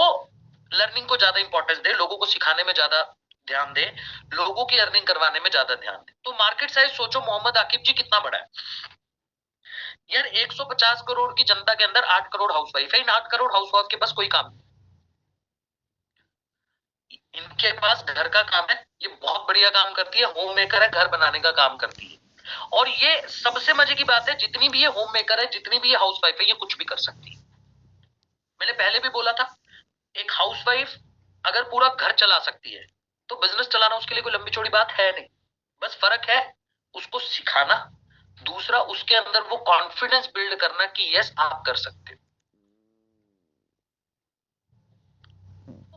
लर्निंग को ज्यादा इंपॉर्टेंस दे, लोगों को सिखाने में ज्यादा ध्यान दे, लोगों की अर्निंग करवाने में ज्यादा ध्यान दे। तो मार्केट साइज सोचो मोहम्मद आकिब जी कितना बड़ा है यार। 150 करोड़ की जनता के अंदर 8 करोड़ हाउस वाइफ है। इन 8 करोड़ हाउस वाइफ के पास कोई काम नहीं। इनके पास घर का काम है, ये बहुत बढ़िया काम करती है, होम मेकर है, घर बनाने का काम करती है। और ये सबसे मजे की बात है, जितनी भी ये होम मेकर है, जितनी भी ये हाउस वाइफ है, ये कुछ भी कर सकती है। मैंने पहले भी बोला था, एक हाउस वाइफ अगर पूरा घर चला सकती है तो बिजनेस चलाना उसके लिए कोई लंबी चौड़ी बात है नहीं। बस फर्क है उसको सिखाना, दूसरा उसके अंदर वो कॉन्फिडेंस बिल्ड करना कि यस आप कर सकते हो।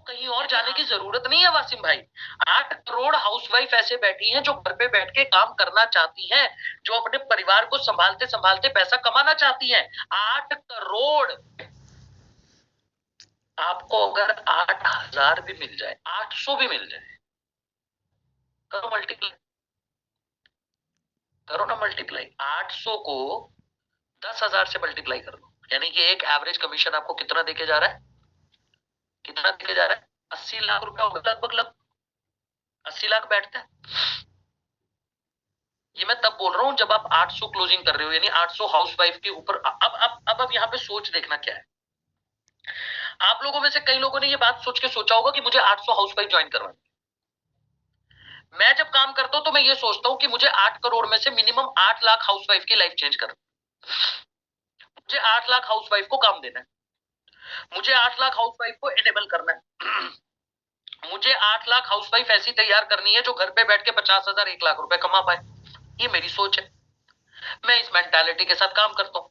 कहीं और जाने की जरूरत नहीं है वासिम भाई। 8 करोड़ हाउसवाइफ ऐसे बैठी हैं जो घर पे बैठ के काम करना चाहती हैं, जो अपने परिवार को संभालते संभालते पैसा कमाना चाहती हैं। 8 करोड़। आपको अगर 8,000 भी मिल जाए, 800 भी मिल जाए, करो मल्टीप्लाई, करो ना मल्टीप्लाई। 800 को 10,000 से मल्टीप्लाई कर दो, यानी कि एक एवरेज कमीशन आपको कितना देके जा रहा है, कितना देके जा रहा है? 80 लाख रुपया होगा लगभग, लगभग 80 लाख बैठता है। ये मैं तब बोल रहा हूं जब आप 800 क्लोजिंग कर रहे हो, यानी 800 हाउसवाइफ के ऊपर। अब यहाँ पे सोच देखना क्या है। आप लोगों में से कई लोगों ने ये बात सोच के सोचा होगा कि मुझे 800 हाउसवाइफ ज्वाइन करवानी। मैं जब काम करता हूं तो मैं ये सोचता हूं कि मुझे 8 करोड़ में से मिनिमम 8 लाख हाउसवाइफ की लाइफ चेंज करना। मुझे 8 लाख हाउसवाइफ को काम देना है, मुझे 8 लाख हाउसवाइफ को एनेबल करना है। मुझे 8 लाख हाउसवाइफ ऐसी तैयार करनी है जो घर पे बैठ के 50,000 1 लाख रुपए कमा पाए। ये मेरी सोच है, मैं इस मेंटालिटी के साथ काम करता हूं,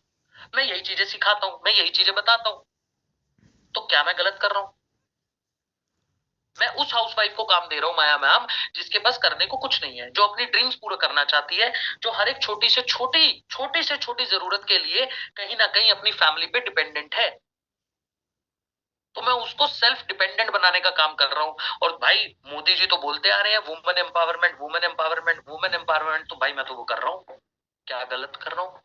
मैं यही चीजें सिखाता हूं, मैं यही चीजें बताता हूं। तो क्या मैं गलत कर रहा हूं? मैं उस हाउसवाइफ को काम दे रहा हूं माया मैम, जिसके पास करने को कुछ नहीं है, जो अपनी ड्रीम्स पूरा करना चाहती है, जो हर एक छोटी से छोटी जरूरत के लिए कहीं ना कहीं अपनी फैमिली पे डिपेंडेंट है। तो मैं उसको सेल्फ डिपेंडेंट बनाने का काम कर रहा हूं। और भाई मोदी जी तो बोलते आ रहे हैं women empowerment, women empowerment, women empowerment, तो भाई मैं तो वो कर रहा हूं। क्या गलत कर रहा हूं?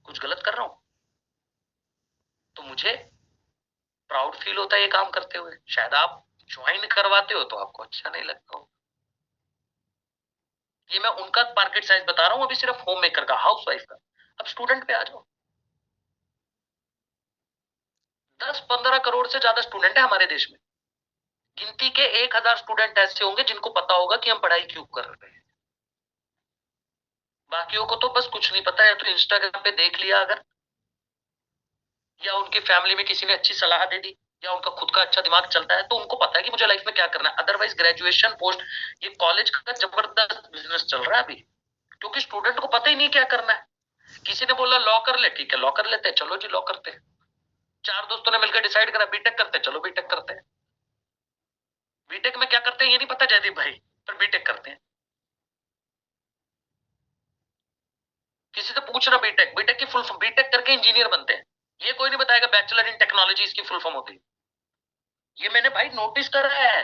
कुछ गलत कर रहा हूं? तो मुझे प्राउड फील होता है ये काम करते हुए। शायद आप ज्वाइन करवाते हो तो आपको अच्छा नहीं लगता हो। ये मैं उनका मार्केट साइज बता रहा हूं, अभी सिर्फ होम मेकर का, हाउस वाइफ का। अब स्टूडेंट पे आ जाओ। 10-15 करोड़ से ज्यादा स्टूडेंट है हमारे देश में। गिनती के 1,000 स्टूडेंट ऐसे होंगे जिनको पता होगा कि हम पढ़ाई क्यों कर रहे हैं। बाकियों को तो बस कुछ नहीं पता है, तो इंस्टाग्राम पे देख लिया अगर, या उनकी फैमिली में किसी ने अच्छी सलाह दे दी, या उनका खुद का अच्छा दिमाग चलता है तो उनको पता है कि मुझे लाइफ में क्या करना है। अदरवाइज ग्रेजुएशन पोस्ट, ये कॉलेज का जबरदस्त बिजनेस चल रहा है अभी, क्योंकि स्टूडेंट को पता ही नहीं क्या करना है। किसी ने बोला लॉ कर ले, ठीक है लॉ कर लेते हैं, चलो जी लॉ करते हैं। 4 दोस्तों ने मिलकर डिसाइड करा बीटेक करते हैं, चलो बीटेक करते हैं। बीटेक में क्या करते हैं ये नहीं पता जयदीप भाई, पर बीटेक करते हैं। किसी से पूछना बीटेक, बीटेक की फुल फॉर्म, बीटेक करके इंजीनियर बनते हैं। ये कोई नहीं बताएगा बैचलर इन टेक्नोलॉजी इसकी फुल फॉर्म होती है। ये मैंने भाई नोटिस करा है।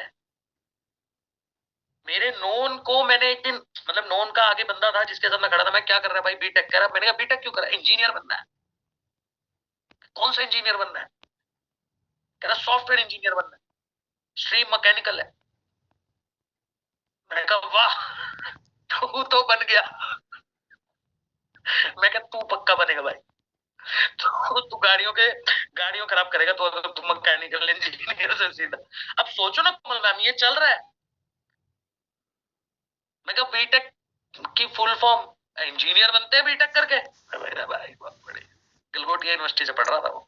मेरे नोन को मैंने एक दिन, मतलब नोन का आगे बंदा था जिसके साथ मैं खड़ा था, मैं क्या कर रहा है भाई, बीटेक कर रहा। मैंने कहा बीटेक क्यों करा? इंजीनियर बनना है। कौन सा इंजीनियर बनना है? कह रहा सॉफ्टवेयर इंजीनियर बनना है, स्ट्रीम मैकेनिकल है। मैंने कहा वाह, तू तो बन गया। मैं कहा तू पक्का बनेगा भाई। तो तू गाड़ियों खराब करेगा तो, अगर तू मैकेनिकल इंजीनियर से सीधा। अब सोचो ना कमल मैम, ये चल रहा है। मैं कहा बीटेक की फुल फॉर्म, इंजीनियर बनते हैं बीटेक करके। मेरा भाई बहुत बड़े गलगोटिया यूनिवर्सिटी से पढ़ रहा था वो।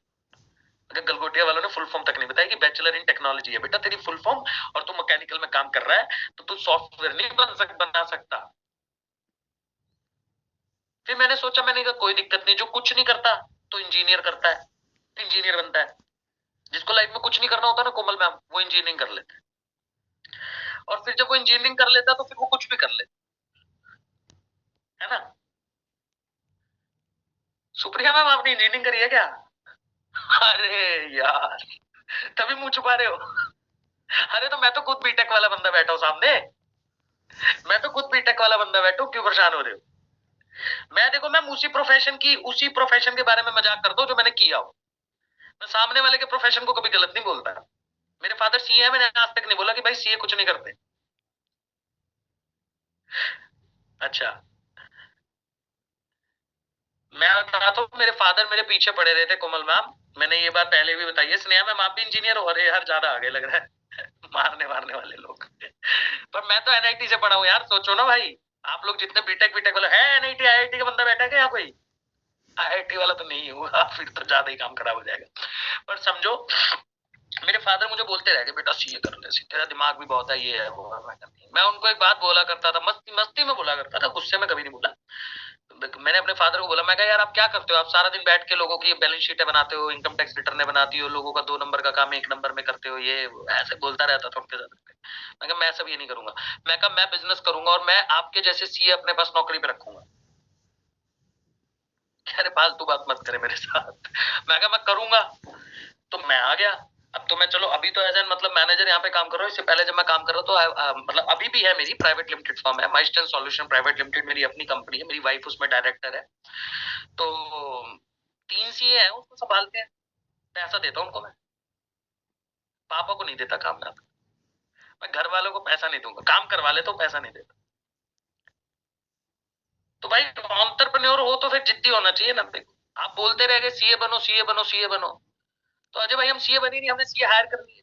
अगर गलगोटिया वालों ने फुल फॉर्म तक नहीं बताया कि बैचलर इन टेक्नोलॉजी है बेटा तेरी फुल फॉर्म, और तू मैकेनिकल में काम कर रहा है तो तू सॉफ्टवेयर नहीं बना सकता। फिर मैंने सोचा, मैंने कहा कोई दिक्कत नहीं, जो कुछ नहीं करता तो इंजीनियर करता है, इंजीनियर बनता है। जिसको लाइफ में कुछ नहीं करना होता ना कोमल मैम, वो इंजीनियरिंग कर लेते हैं। और फिर जब वो इंजीनियरिंग कर लेता तो फिर वो कुछ भी कर लेता है ना। सुप्रिया मैम आपने इंजीनियरिंग करी है क्या? अरे यार, तभी मुंह छुपा रहे हो। अरे तो मैं तो खुद बीटेक वाला बंदा बैठा हूँ सामने, मैं तो खुद बीटेक वाला बंदा बैठा हूँ, क्यों परेशान हो रहे हो? मैं देखो मैम उसी प्रोफेशन के बारे में मजाक करता हूँ जो मैंने किया हो। मैं सामने वाले के प्रोफेशन को कभी गलत नहीं बोलता। मेरे फादर सीए है, मैंने आज तक नहीं बोला कि भाई सीए कुछ नहीं करते। अच्छा, मैं बताता हूँ, मेरे फादर मेरे पीछे पड़े रहे थे कोमल मैम। मैंने ये बात पहले भी बताई है। स्नेहा मैम आप भी इंजीनियर हो? अरे यार ज्यादा आगे लग रहा है। मारने वाले लोग। पर मैं तो एनआईटी से पढ़ा हूँ यार, सोचो ना भाई। आप लोग जितने बीटेक बीटेक वाले है, एनआईटी आईआईटी का बंदा बैठा है क्या कोई? आईआईटी वाला तो नहीं होगा, फिर तो ज्यादा ही काम खराब हो जाएगा। पर समझो, मेरे फादर मुझे बोलते रहे बेटा सीए कर ले, तेरा दिमाग भी बहुत है, ये है वो है। मैं उनको एक बात बोला करता था, मस्ती मस्ती में बोला करता था, गुस्से में कभी नहीं बोला। मैंने अपने फादर को बोला, मैं कहा यार आप क्या करते हो? आप सारा दिन बैठ के लोगों की बैलेंस शीटें बनाते हो, इनकम टैक्स रिटर्न बनाती हो, लोगों का 2 नंबर का काम 1 नंबर में करते हो, ये ऐसे बोलता रहता था उनके साथ। मैं कहा मैं सब ये नहीं करूंगा। मैं कहा मैं बिजनेस करूंगा और मैं आपके जैसे सीए अपने पास नौकरी पे रखूंगा। अरे फालतू बात मत करे मेरे साथ। मैं कहा मैं करूंगा। तो मैं आ गया। अब तो मैं चलो अभी तो एज एन मतलब मैनेजर यहाँ पे काम कर रहा हूँ। इससे पहले जब मैं काम कर रहा तो मतलब अभी भी है, मेरी प्राइवेट लिमिटेड फर्म है, माइस्टन सॉल्यूशन प्राइवेट लिमिटेड मेरी अपनी कंपनी है, मेरी वाइफ उसमें डायरेक्टर है। तो 3 सीए हैं, उसको संभालते हैं, पैसा देता हूँ उनको मैं। पापा को नहीं देता काम में। मैं घर वालों को पैसा नहीं दूंगा, काम करवा ले तो पैसा नहीं देता। तो भाई एंटरप्रेन्योर हो तो फिर जिद्दी होना चाहिए ना। देखो आप बोलते रह गए सीए बनो सीए बनो सीए बनो, तो अजय भाई हम सीए बने नहीं, हमने सीए हायर कर दिए।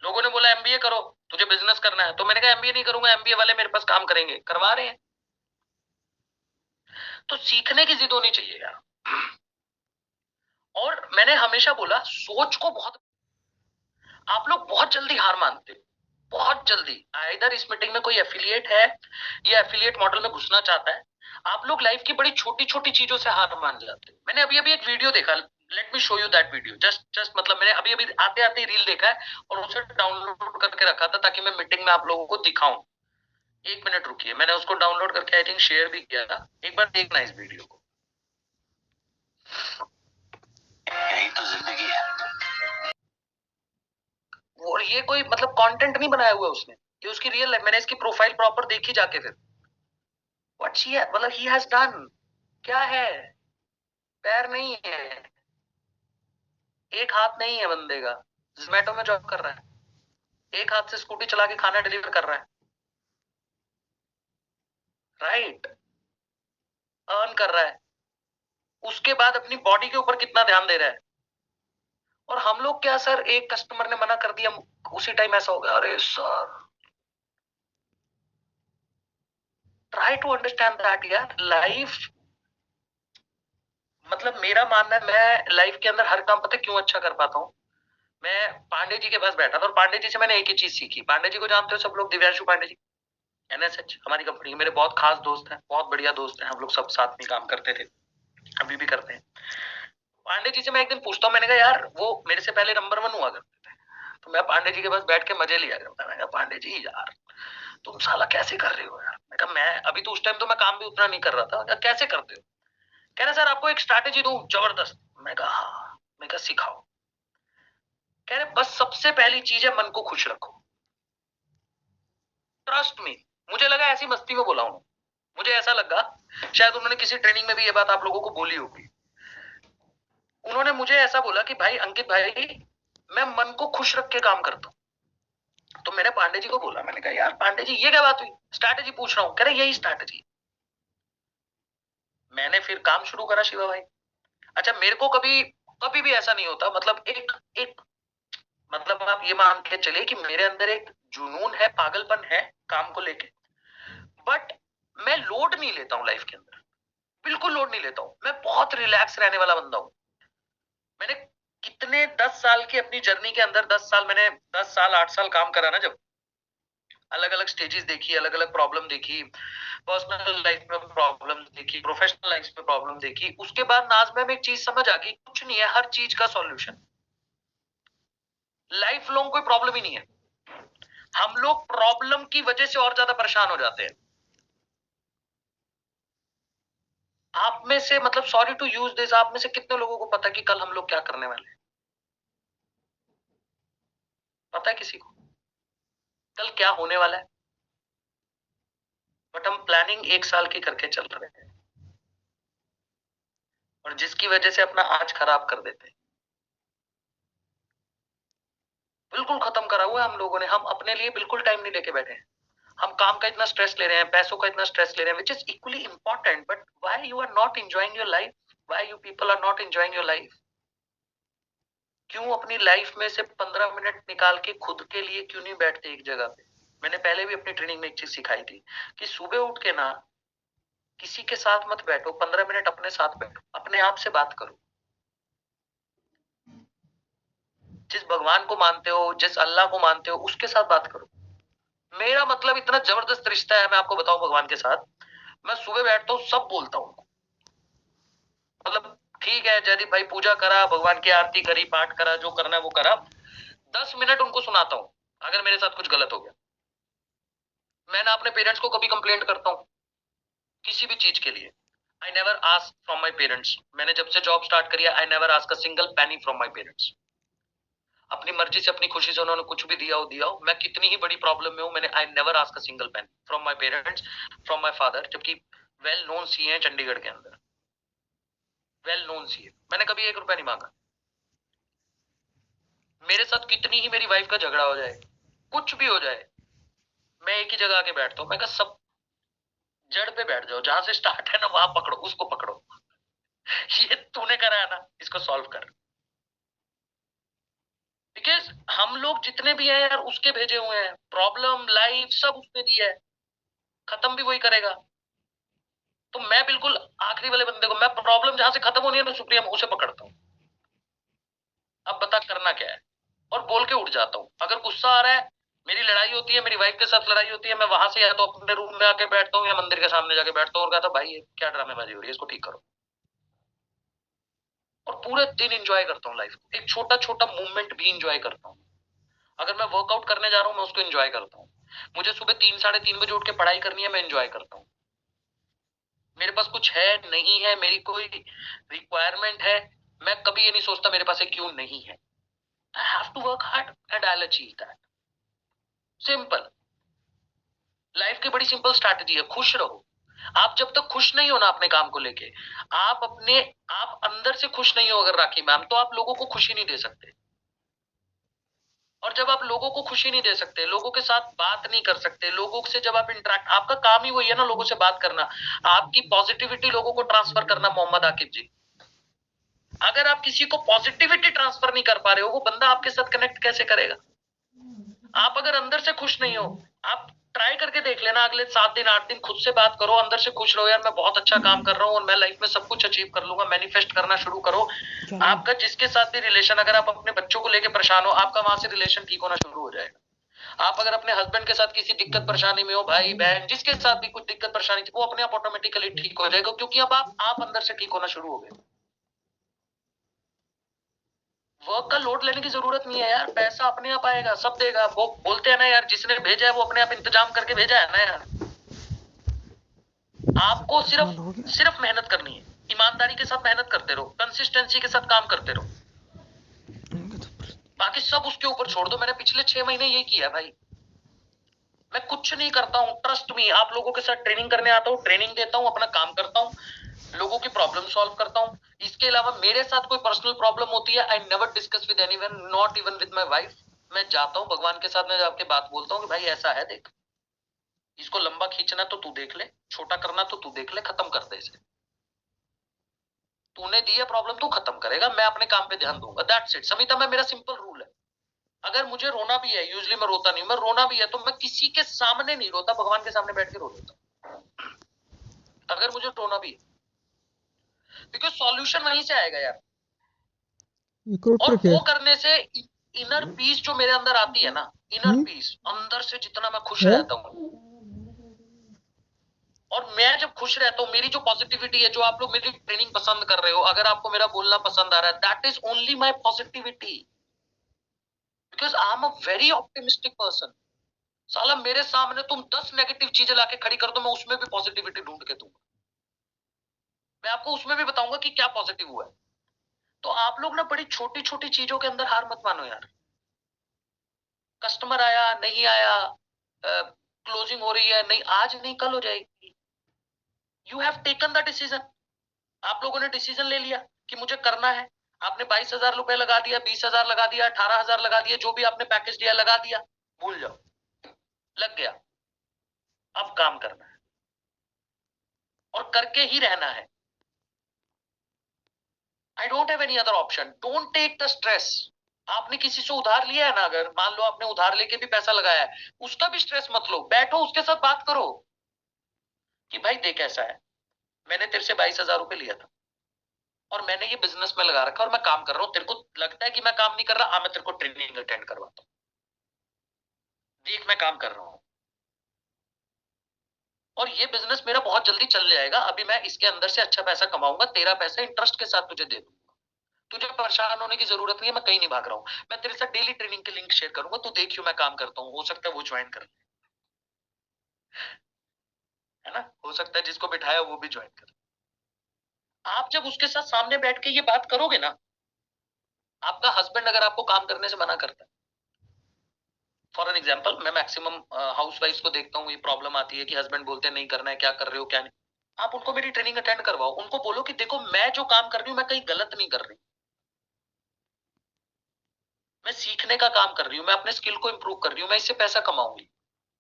लोगों ने बोला एमबीए करो, तुझे बिजनेस करना है, तो मैंने कहा एमबीए नहीं करूंगा, एमबीए वाले मेरे पास काम करेंगे, करवा रहे हैं। तो सीखने की जिद होनी चाहिए यार। और मैंने हमेशा बोला सोच को बहुत, आप लोग बहुत जल्दी हार मानते हो, बहुत जल्दी। इधर इस मीटिंग में कोई एफिलिएट है, ये एफिलिएट मॉडल में घुसना चाहता है, आप लोग लाइफ की बड़ी छोटी छोटी चीजों से हार मान जाते हो। मैंने अभी अभी एक वीडियो देखा, let me show you that video, just मतलब मैंने अभी अभी आते आते रील देखा है और उसे डाउनलोड करके रखा था ताकि मैं मीटिंग में आप लोगों को दिखाऊं। 1 मिनट रुकिए, मैंने उसको डाउनलोड करके आई थिंक शेयर भी किया था, एक बार देखना इस वीडियो को। यही तो जिंदगी है। और ये कोई मतलब कंटेंट नहीं बनाया हुआ उसने, ये उसकी रियल लाइफ। मैंने इसकी प्रोफाइल प्रॉपर देखी जाके, फिर व्हाट शी है, मतलब ही हैज डन क्या है। पैर नहीं है, एक हाथ नहीं है बंदे का, जोमेटो में जॉब कर रहा है, एक हाथ से स्कूटी चला के खाना डिलीवर कर रहा है, राइट, अर्न कर रहा है, उसके बाद अपनी बॉडी के ऊपर कितना ध्यान दे रहा है। और हम लोग क्या सर, एक कस्टमर ने मना कर दिया, उसी टाइम ऐसा हो गया, अरे sir. Try to understand that यार, लाइफ मतलब मेरा मानना है, मैं लाइफ के अंदर हर काम पता क्यों अच्छा कर पाता हूँ। मैं पांडे जी के पास बैठा था और पांडे जी से मैंने एक ही चीज सीखी। पांडे जी को जानते हो सब लोग, दिव्यांशु पांडे जी, एनएसएच हमारी कंपनी, मेरे बहुत खास दोस्त हैं, बहुत बढ़िया दोस्त हैं, हम लोग सब साथ में काम करते थे, अभी भी करते हैं। पांडे जी से मैं एक दिन पूछता हूँ, मैंने कहा यार वो मेरे से पहले नंबर 1 हुआ करते थे, तो मैं पांडे जी के पास बैठ के मजे लिया करता। मैंने कहा पांडे जी यार तुम साला कैसे कर रहे हो यार? मैं कहा मैं अभी तो उस टाइम तो मैं काम भी उतना नहीं कर रहा था, कैसे करते हो? कह रहे सर आपको एक स्ट्रैटेजी दूं जबरदस्त। मैं कहा हाँ, मैं कहा सिखाओ। कह रहे बस सबसे पहली चीज है मन को खुश रखो, ट्रस्ट मी। मुझे लगा ऐसी मस्ती में बोला हूं, मुझे ऐसा लगा शायद उन्होंने किसी ट्रेनिंग में भी ये बात आप लोगों को बोली होगी। उन्होंने मुझे ऐसा बोला कि भाई अंकित भाई मैं मन को खुश रख के काम करता हूं। तो मैंने पांडे जी को बोला, मैंने कहा यार पांडे जी ये क्या बात हुई, स्ट्रैटेजी पूछ रहा हूं। कह रहे यही स्ट्रैटेजी। मैंने फिर काम शुरू करा शिवा भाई। अच्छा मेरे को कभी कभी भी ऐसा नहीं होता, मतलब एक एक मतलब आप ये मान के चले कि मेरे अंदर एक जुनून है, पागलपन है काम को लेके, बट मैं लोड नहीं लेता हूं लाइफ के अंदर, बिल्कुल लोड नहीं लेता हूं। मैं बहुत रिलैक्स रहने वाला बंदा हूं। मैंने कितने 10 साल की अपनी जर्नी के अंदर, 10 साल मैंने 10 साल 8 साल काम करा ना, जब अलग अलग स्टेजेस देखी, अलग अलग प्रॉब्लम देखी, पर्सनल लाइफ में प्रॉब्लम देखी, प्रोफेशनल लाइफ में प्रॉब्लम देखी, उसके बाद नाज में एक चीज समझ आ गई, कुछ नहीं है हर चीज का सॉल्यूशन, लाइफ लॉन्ग कोई प्रॉब्लम ही नहीं है। हम लोग प्रॉब्लम की वजह से और ज्यादा परेशान हो जाते हैं। आप में से मतलब सॉरी टू यूज दिस, आप में से कितने लोगों को पता है कि कल हम लोग क्या करने वाले हैं? पता है किसी को कल क्या होने वाला है? बट हम प्लानिंग 1 साल की करके चल रहे हैं और जिसकी वजह से अपना आज खराब कर देते हैं। बिल्कुल खत्म करा हुआ है हम लोगों ने, हम अपने लिए बिल्कुल टाइम नहीं लेके बैठे हैं। हम काम का इतना स्ट्रेस ले रहे हैं, पैसों का इतना स्ट्रेस ले रहे हैं, which is equally important, but why you are not enjoying your life? Why you people are not enjoying your life? क्यों अपनी लाइफ में से 15 मिनट निकाल के खुद के लिए क्यों नहीं बैठते एक जगह पे? मैंने पहले भी अपनी ट्रेनिंग में एक चीज सिखाई थी कि सुबह उठ के ना किसी के साथ मत बैठो, 15 मिनट अपने साथ बैठो, अपने आप से बात करो। जिस भगवान को मानते हो, जिस अल्लाह को मानते हो, उसके साथ बात करो। मेरा मतलब इतना जबरदस्त रिश्ता है, मैं आपको बताऊं भगवान के साथ। मैं सुबह बैठता हूँ, सब बोलता हूँ। मतलब ठीक है जयदीप भाई, पूजा करा, भगवान की आरती करी, पाठ करा, जो करना है वो करा, 10 मिनट उनको सुनाता हूँ अगर मेरे साथ कुछ गलत हो गया। मैं ना अपने पेरेंट्स को कभी कंप्लेंट करता हूँ किसी भी चीज के लिए। I never ask from my parents. मैंने जब से जॉब स्टार्ट करी है, I never ask a single penny from my parents. अपनी मर्जी से, अपनी खुशी से उन्होंने कुछ भी दिया हो, मैं कितनी ही बड़ी प्रॉब्लम में हूं, मैंने I never ask a single penny from my parents, from my father, जबकि वेल नोन सी है चंडीगढ़ के अंदर, वेल नोन सी है। मैंने कभी 1 रुपया नहीं मांगा। मेरे साथ कितनी ही मेरी वाइफ का झगड़ा हो जाए, कुछ भी हो जाए, मैं एक ही जगह आके बैठता हूँ। मैं कहा सब जड़ पे बैठ जाओ, जहां से स्टार्ट है ना वहां पकड़ो, उसको पकड़ो। ये तूने करा है ना, इसको सॉल्व कर। बिकॉज हम लोग जितने भी हैं यार उसके भेजे हुए हैं, प्रॉब्लम लाइफ सब उसने दिया है, खत्म भी वही करेगा। तो मैं बिल्कुल आखिरी वाले बंदे को, मैं प्रॉब्लम जहां से खत्म होनी है ना सुप्रिया, मैं उसे पकड़ता हूँ। अब बता करना क्या है, और बोल के उठ जाता हूँ। अगर गुस्सा आ रहा है, मेरी लड़ाई होती है, मेरी वाइफ के साथ लड़ाई होती है, मैं वहां से या तो अपने रूम में आके बैठता हूँ या मंदिर के सामने जाके बैठता हूँ और कहता भाई क्या ड्रामेबाजी हो रही है, इसको ठीक करो। और पूरे दिन एंजॉय करता हूँ लाइफ को, एक छोटा छोटा मूवमेंट भी एंजॉय करता हूँ। अगर मैं वर्कआउट करने जा रहा हूँ, मैं उसको एंजॉय करता हूँ। मुझे सुबह 3 साढ़े 3 बजे उठ के पढ़ाई करनी है, मैं एंजॉय करता हूँ। मेरे पास कुछ है नहीं है, मेरी कोई रिक्वायरमेंट है, मैं कभी ये नहीं सोचता मेरे पास है क्यों नहीं है। I have to work hard and I will achieve that. Simple life की बड़ी सिंपल स्ट्रैटेजी है, खुश रहो। आप जब तक खुश नहीं हो ना अपने काम को लेके, आप अंदर से खुश नहीं हो अगर राखी मैम, तो आप लोगों को खुशी नहीं दे सकते। और जब आप लोगों को खुशी नहीं दे सकते, लोगों के साथ बात नहीं कर सकते, लोगों से जब आप इंटरेक्ट, आपका काम ही वही है ना लोगों से बात करना, आपकी पॉजिटिविटी लोगों को ट्रांसफर करना। मोहम्मद आकिब जी, अगर आप किसी को पॉजिटिविटी ट्रांसफर नहीं कर पा रहे हो, वो बंदा आपके साथ कनेक्ट कैसे करेगा? आप अगर अंदर से खुश नहीं हो, आप ट्राई करके देख लेना, अगले 7 दिन 8 दिन खुद से बात करो, अंदर से खुश रहो, यार मैं बहुत अच्छा काम कर रहा हूँ और मैं लाइफ में सब कुछ अचीव कर लूंगा। मैनिफेस्ट करना शुरू करो। आपका जिसके साथ भी रिलेशन, अगर आप अपने बच्चों को लेकर परेशान हो, आपका वहां से रिलेशन ठीक होना शुरू हो जाएगा। आप अगर अपने हस्बैंड के साथ किसी दिक्कत परेशानी में हो, भाई बहन जिसके साथ भी कुछ दिक्कत परेशानी थी, वो अपने आप ऑटोमेटिकली ठीक हो जाएगा, क्योंकि अब आप अंदर से ठीक होना शुरू हो गए। वर्क का लोड लेने की जरूरत नहीं है यार, पैसा अपने आप आएगा, सब देगा। वो बोलते हैं ना यार, जिसने भेजा है वो अपने आप इंतजाम करके भेजा है ना यार। आपको सिर्फ मेहनत करनी है, ईमानदारी के साथ मेहनत करते रहो, कंसिस्टेंसी के साथ काम करते रहो, बाकी सब उसके ऊपर छोड़ दो। मैंने पिछले 6 महीने यही किया भाई। मैं कुछ नहीं करता हूँ, ट्रस्ट मी। आप लोगों के साथ ट्रेनिंग करने आता हूँ, ट्रेनिंग देता हूँ, अपना काम करता हूँ, लोगों की प्रॉब्लम सॉल्व करता हूँ। इसके अलावा मेरे साथ कोई पर्सनल प्रॉब्लम होती है, I never discuss with anyone, not even with my wife. मैं जाता हूँ भगवान के साथ में जाके बात बोलता हूँ कि भाई ऐसा है, देख इसको लंबा खींचना तो तू देख ले, छोटा करना तो तू देख ले, खत्म कर दे इसे। तूने दी है प्रॉब्लम, तू खत्म करेगा, मैं अपने काम पे ध्यान दूंगा। दैट्स इट समिता, मैं मेरा सिंपल रूल है। अगर मुझे रोना भी है, यूजली मैं रोता नहीं, मैं रोना भी है तो मैं किसी के सामने नहीं रोता, भगवान के सामने बैठ के रो लेता हूं। अगर मुझे रोना भी है, बिकॉज सॉल्यूशन वहीं से आएगा यार। और वो करने से इनर पीस जो मेरे अंदर आती है ना, इनर पीस, अंदर से जितना मैं खुश रहता हूँ, और मैं जब खुश रहता हूँ, मेरी जो पॉजिटिविटी है, जो आप लोग मेरी ट्रेनिंग पसंद कर रहे हो, अगर आपको मेरा बोलना पसंद आ रहा है, that is only my positivity, because I am a very optimistic person. साला मेरे सामने तुम 10 नेगेटिव चीजें लाके खड़ी कर दो, मैं उसमें भी पॉजिटिविटी ढूंढ के दूंगा। मैं आपको उसमें भी बताऊंगा कि क्या पॉजिटिव हुआ है। तो आप लोग ना बड़ी छोटी छोटी चीजों के अंदर हार मत मानो यार। कस्टमर आया नहीं आया, क्लोजिंग हो रही है नहीं, आज नहीं कल हो जाएगी। You have taken the decision. आप लोगों ने डिसीजन ले लिया कि मुझे करना है। आपने 22,000 रुपए लगा दिया, 20,000 लगा दिया, 18,000 लगा दिया, जो भी आपने पैकेज दिया लगा दिया, भूल जाओ, लग गया। अब काम करना है और करके ही रहना है। I don't have any other option. Don't take the stress. आपने किसी से उधार लिया है ना, अगर मान लो आपने उधार लेके भी पैसा लगाया है, उसका भी स्ट्रेस मत लो. बैठो उसके साथ बात करो कि भाई देख ऐसा है, मैंने तेरे से 22,000 रुपए लिया था और मैंने ये बिजनेस में लगा रखा और मैं काम कर रहा हूँ. तेरे को लगता है कि मैं काम नहीं कर रहा? मैं तेरे को ट्रेनिंग अटेंड करवाता हूँ. देख मैं काम कर रहा हूँ और ये बिजनेस मेरा बहुत जल्दी चल जाएगा. अभी मैं इसके अंदर से अच्छा पैसा कमाऊंगा, तेरा पैसा इंटरेस्ट के साथ तुझे दे दूंगा. तुझे परेशान होने की जरूरत नहीं है, मैं कहीं नहीं भाग रहा हूँ. मैं तेरे साथ डेली ट्रेनिंग के लिंक शेयर करूंगा, तू देखियो मैं काम करता हूँ. हो सकता है वो ज्वाइन कर, है ना, हो सकता है जिसको बिठाया वो भी ज्वाइन कर. आप जब उसके साथ सामने बैठ के ये बात करोगे ना, आपका हस्बैंड अगर आपको काम करने से मना करता है, फॉर एन एग्जाम्पल, मैं मैक्सिमम हाउस वाइफ को देखता हूँ, ये प्रॉब्लम आती है कि हस्बैंड बोलते हैं नहीं करना है, क्या कर रहे हो क्या नहीं. आप उनको मेरी ट्रेनिंग अटेंड करवाओ, उनको बोलो कि देखो मैं जो काम कर रही हूँ मैं कहीं गलत नहीं कर रही, मैं सीखने का काम कर रही हूँ, मैं अपने स्किल को इंप्रूव कर रही हूँ, मैं इससे पैसा कमाऊंगी.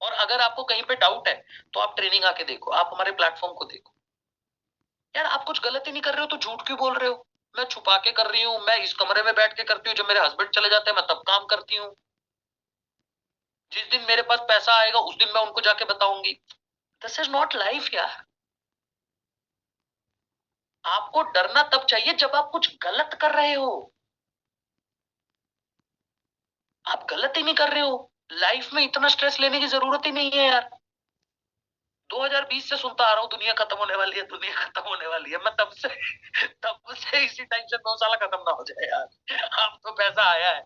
और अगर आपको कहीं पे डाउट है तो आप ट्रेनिंग आके देखो, आप हमारे प्लेटफॉर्म को देखो. यार आप कुछ गलत ही नहीं कर रहे हो तो झूठ क्यों बोल रहे हो? मैं छुपा के कर रही हूँ, मैं इस कमरे में बैठ के करती हूँ, जब मेरे हस्बैंड चले जाते हैं मैं तब काम करती हूँ. जिस दिन मेरे पास पैसा आएगा उस दिन मैं उनको जाके बताऊंगी. दिस इज नॉट लाइफ यार. आपको डरना तब चाहिए जब आप कुछ गलत कर रहे हो. आप गलत ही नहीं कर रहे हो, लाइफ में इतना स्ट्रेस लेने की जरूरत ही नहीं है यार. 2020 से सुनता आ रहा हूँ दुनिया खत्म होने वाली है, दुनिया खत्म होने वाली है. मैं तब से इसी टेंशन में साला खत्म ना हो जाए यार. अब तो पैसा आया है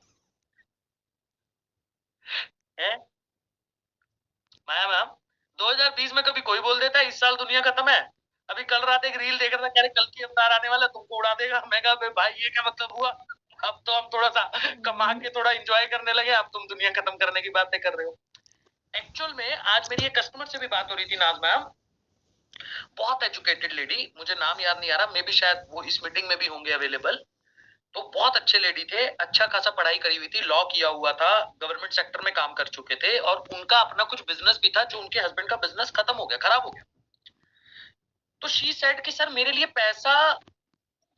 माया मैम. 2020 में कभी कोई बोल देता है इस साल दुनिया खत्म है? अभी कल रात एक रील देख रहा था, कह रहे कल की अवतार आने वाला, तुमको उड़ा देगा. मैं कहा भाई ये क्या मतलब हुआ? अब तो हम थोड़ा सा कमा के थोड़ा एंजॉय करने लगे, अब तुम दुनिया खत्म करने की बातें कर रहे हो. एक्चुअल में आज मेरी एक कस्टमर से भी बात हो रही थी, नाज मैम. बहुत एजुकेटेड लेडी, मुझे नाम याद नहीं आ रहा, मे भी शायद वो इस मीटिंग में भी होंगे अवेलेबल. तो बहुत अच्छे लेडी थे, अच्छा खासा पढ़ाई करी हुई थी, लॉ किया हुआ था, गवर्नमेंट सेक्टर में काम कर चुके थे और उनका अपना कुछ बिजनेस भी था जो उनके हस्बैंड का बिजनेस खत्म हो गया, खराब हो गया. तो शी सेड कि सर मेरे लिए पैसा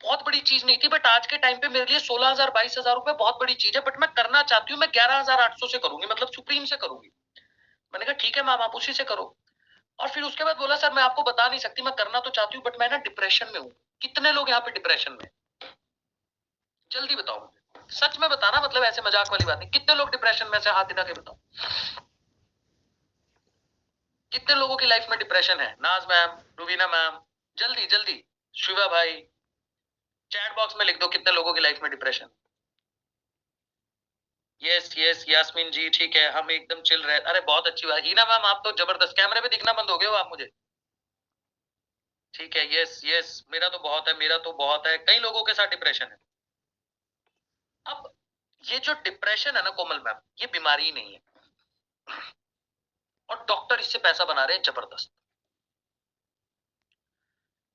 बहुत बड़ी चीज नहीं थी, बट आज के टाइम पे मेरे लिए 16,000 22,000 रुपए बहुत बड़ी चीज है, बट मैं करना चाहती हूँ, मैं 11,800 से करूंगी, मतलब सुप्रीम से करूंगी. मैंने कहा ठीक है मैम आप उसी से करो. और फिर उसके बाद बोला सर मैं आपको बता नहीं सकती, मैं करना तो चाहती हूँ बट मैं ना डिप्रेशन में हूँ. कितने लोग यहाँ पे डिप्रेशन में? जल्दी बताओ मुझे, सच में बताना, मतलब ऐसे मजाक वाली बात नहीं. कितने लोग डिप्रेशन में से हाथ दिखा के बताओ. कितने लोगों की लाइफ में डिप्रेशन है? नाज मैम, रुबीना मैम, जल्दी जल्दी. शिवा भाई, चैट बॉक्स में लिख दो कितने लोगों की लाइफ में डिप्रेशन. यस यस यास्मीन जी ठीक है, हम एकदम चिल रहे. अरे बहुत अच्छी बात. हीना मैम आप तो जबरदस्त, कैमरे पे दिखना बंद हो गए हो आप मुझे. ठीक है, यस यस, मेरा तो बहुत है, मेरा तो बहुत है, कई लोगों के साथ डिप्रेशन है. अब ये जो डिप्रेशन है ना कोमल मैम, ये बीमारी नहीं है और डॉक्टर इससे पैसा बना रहे हैं जबरदस्त.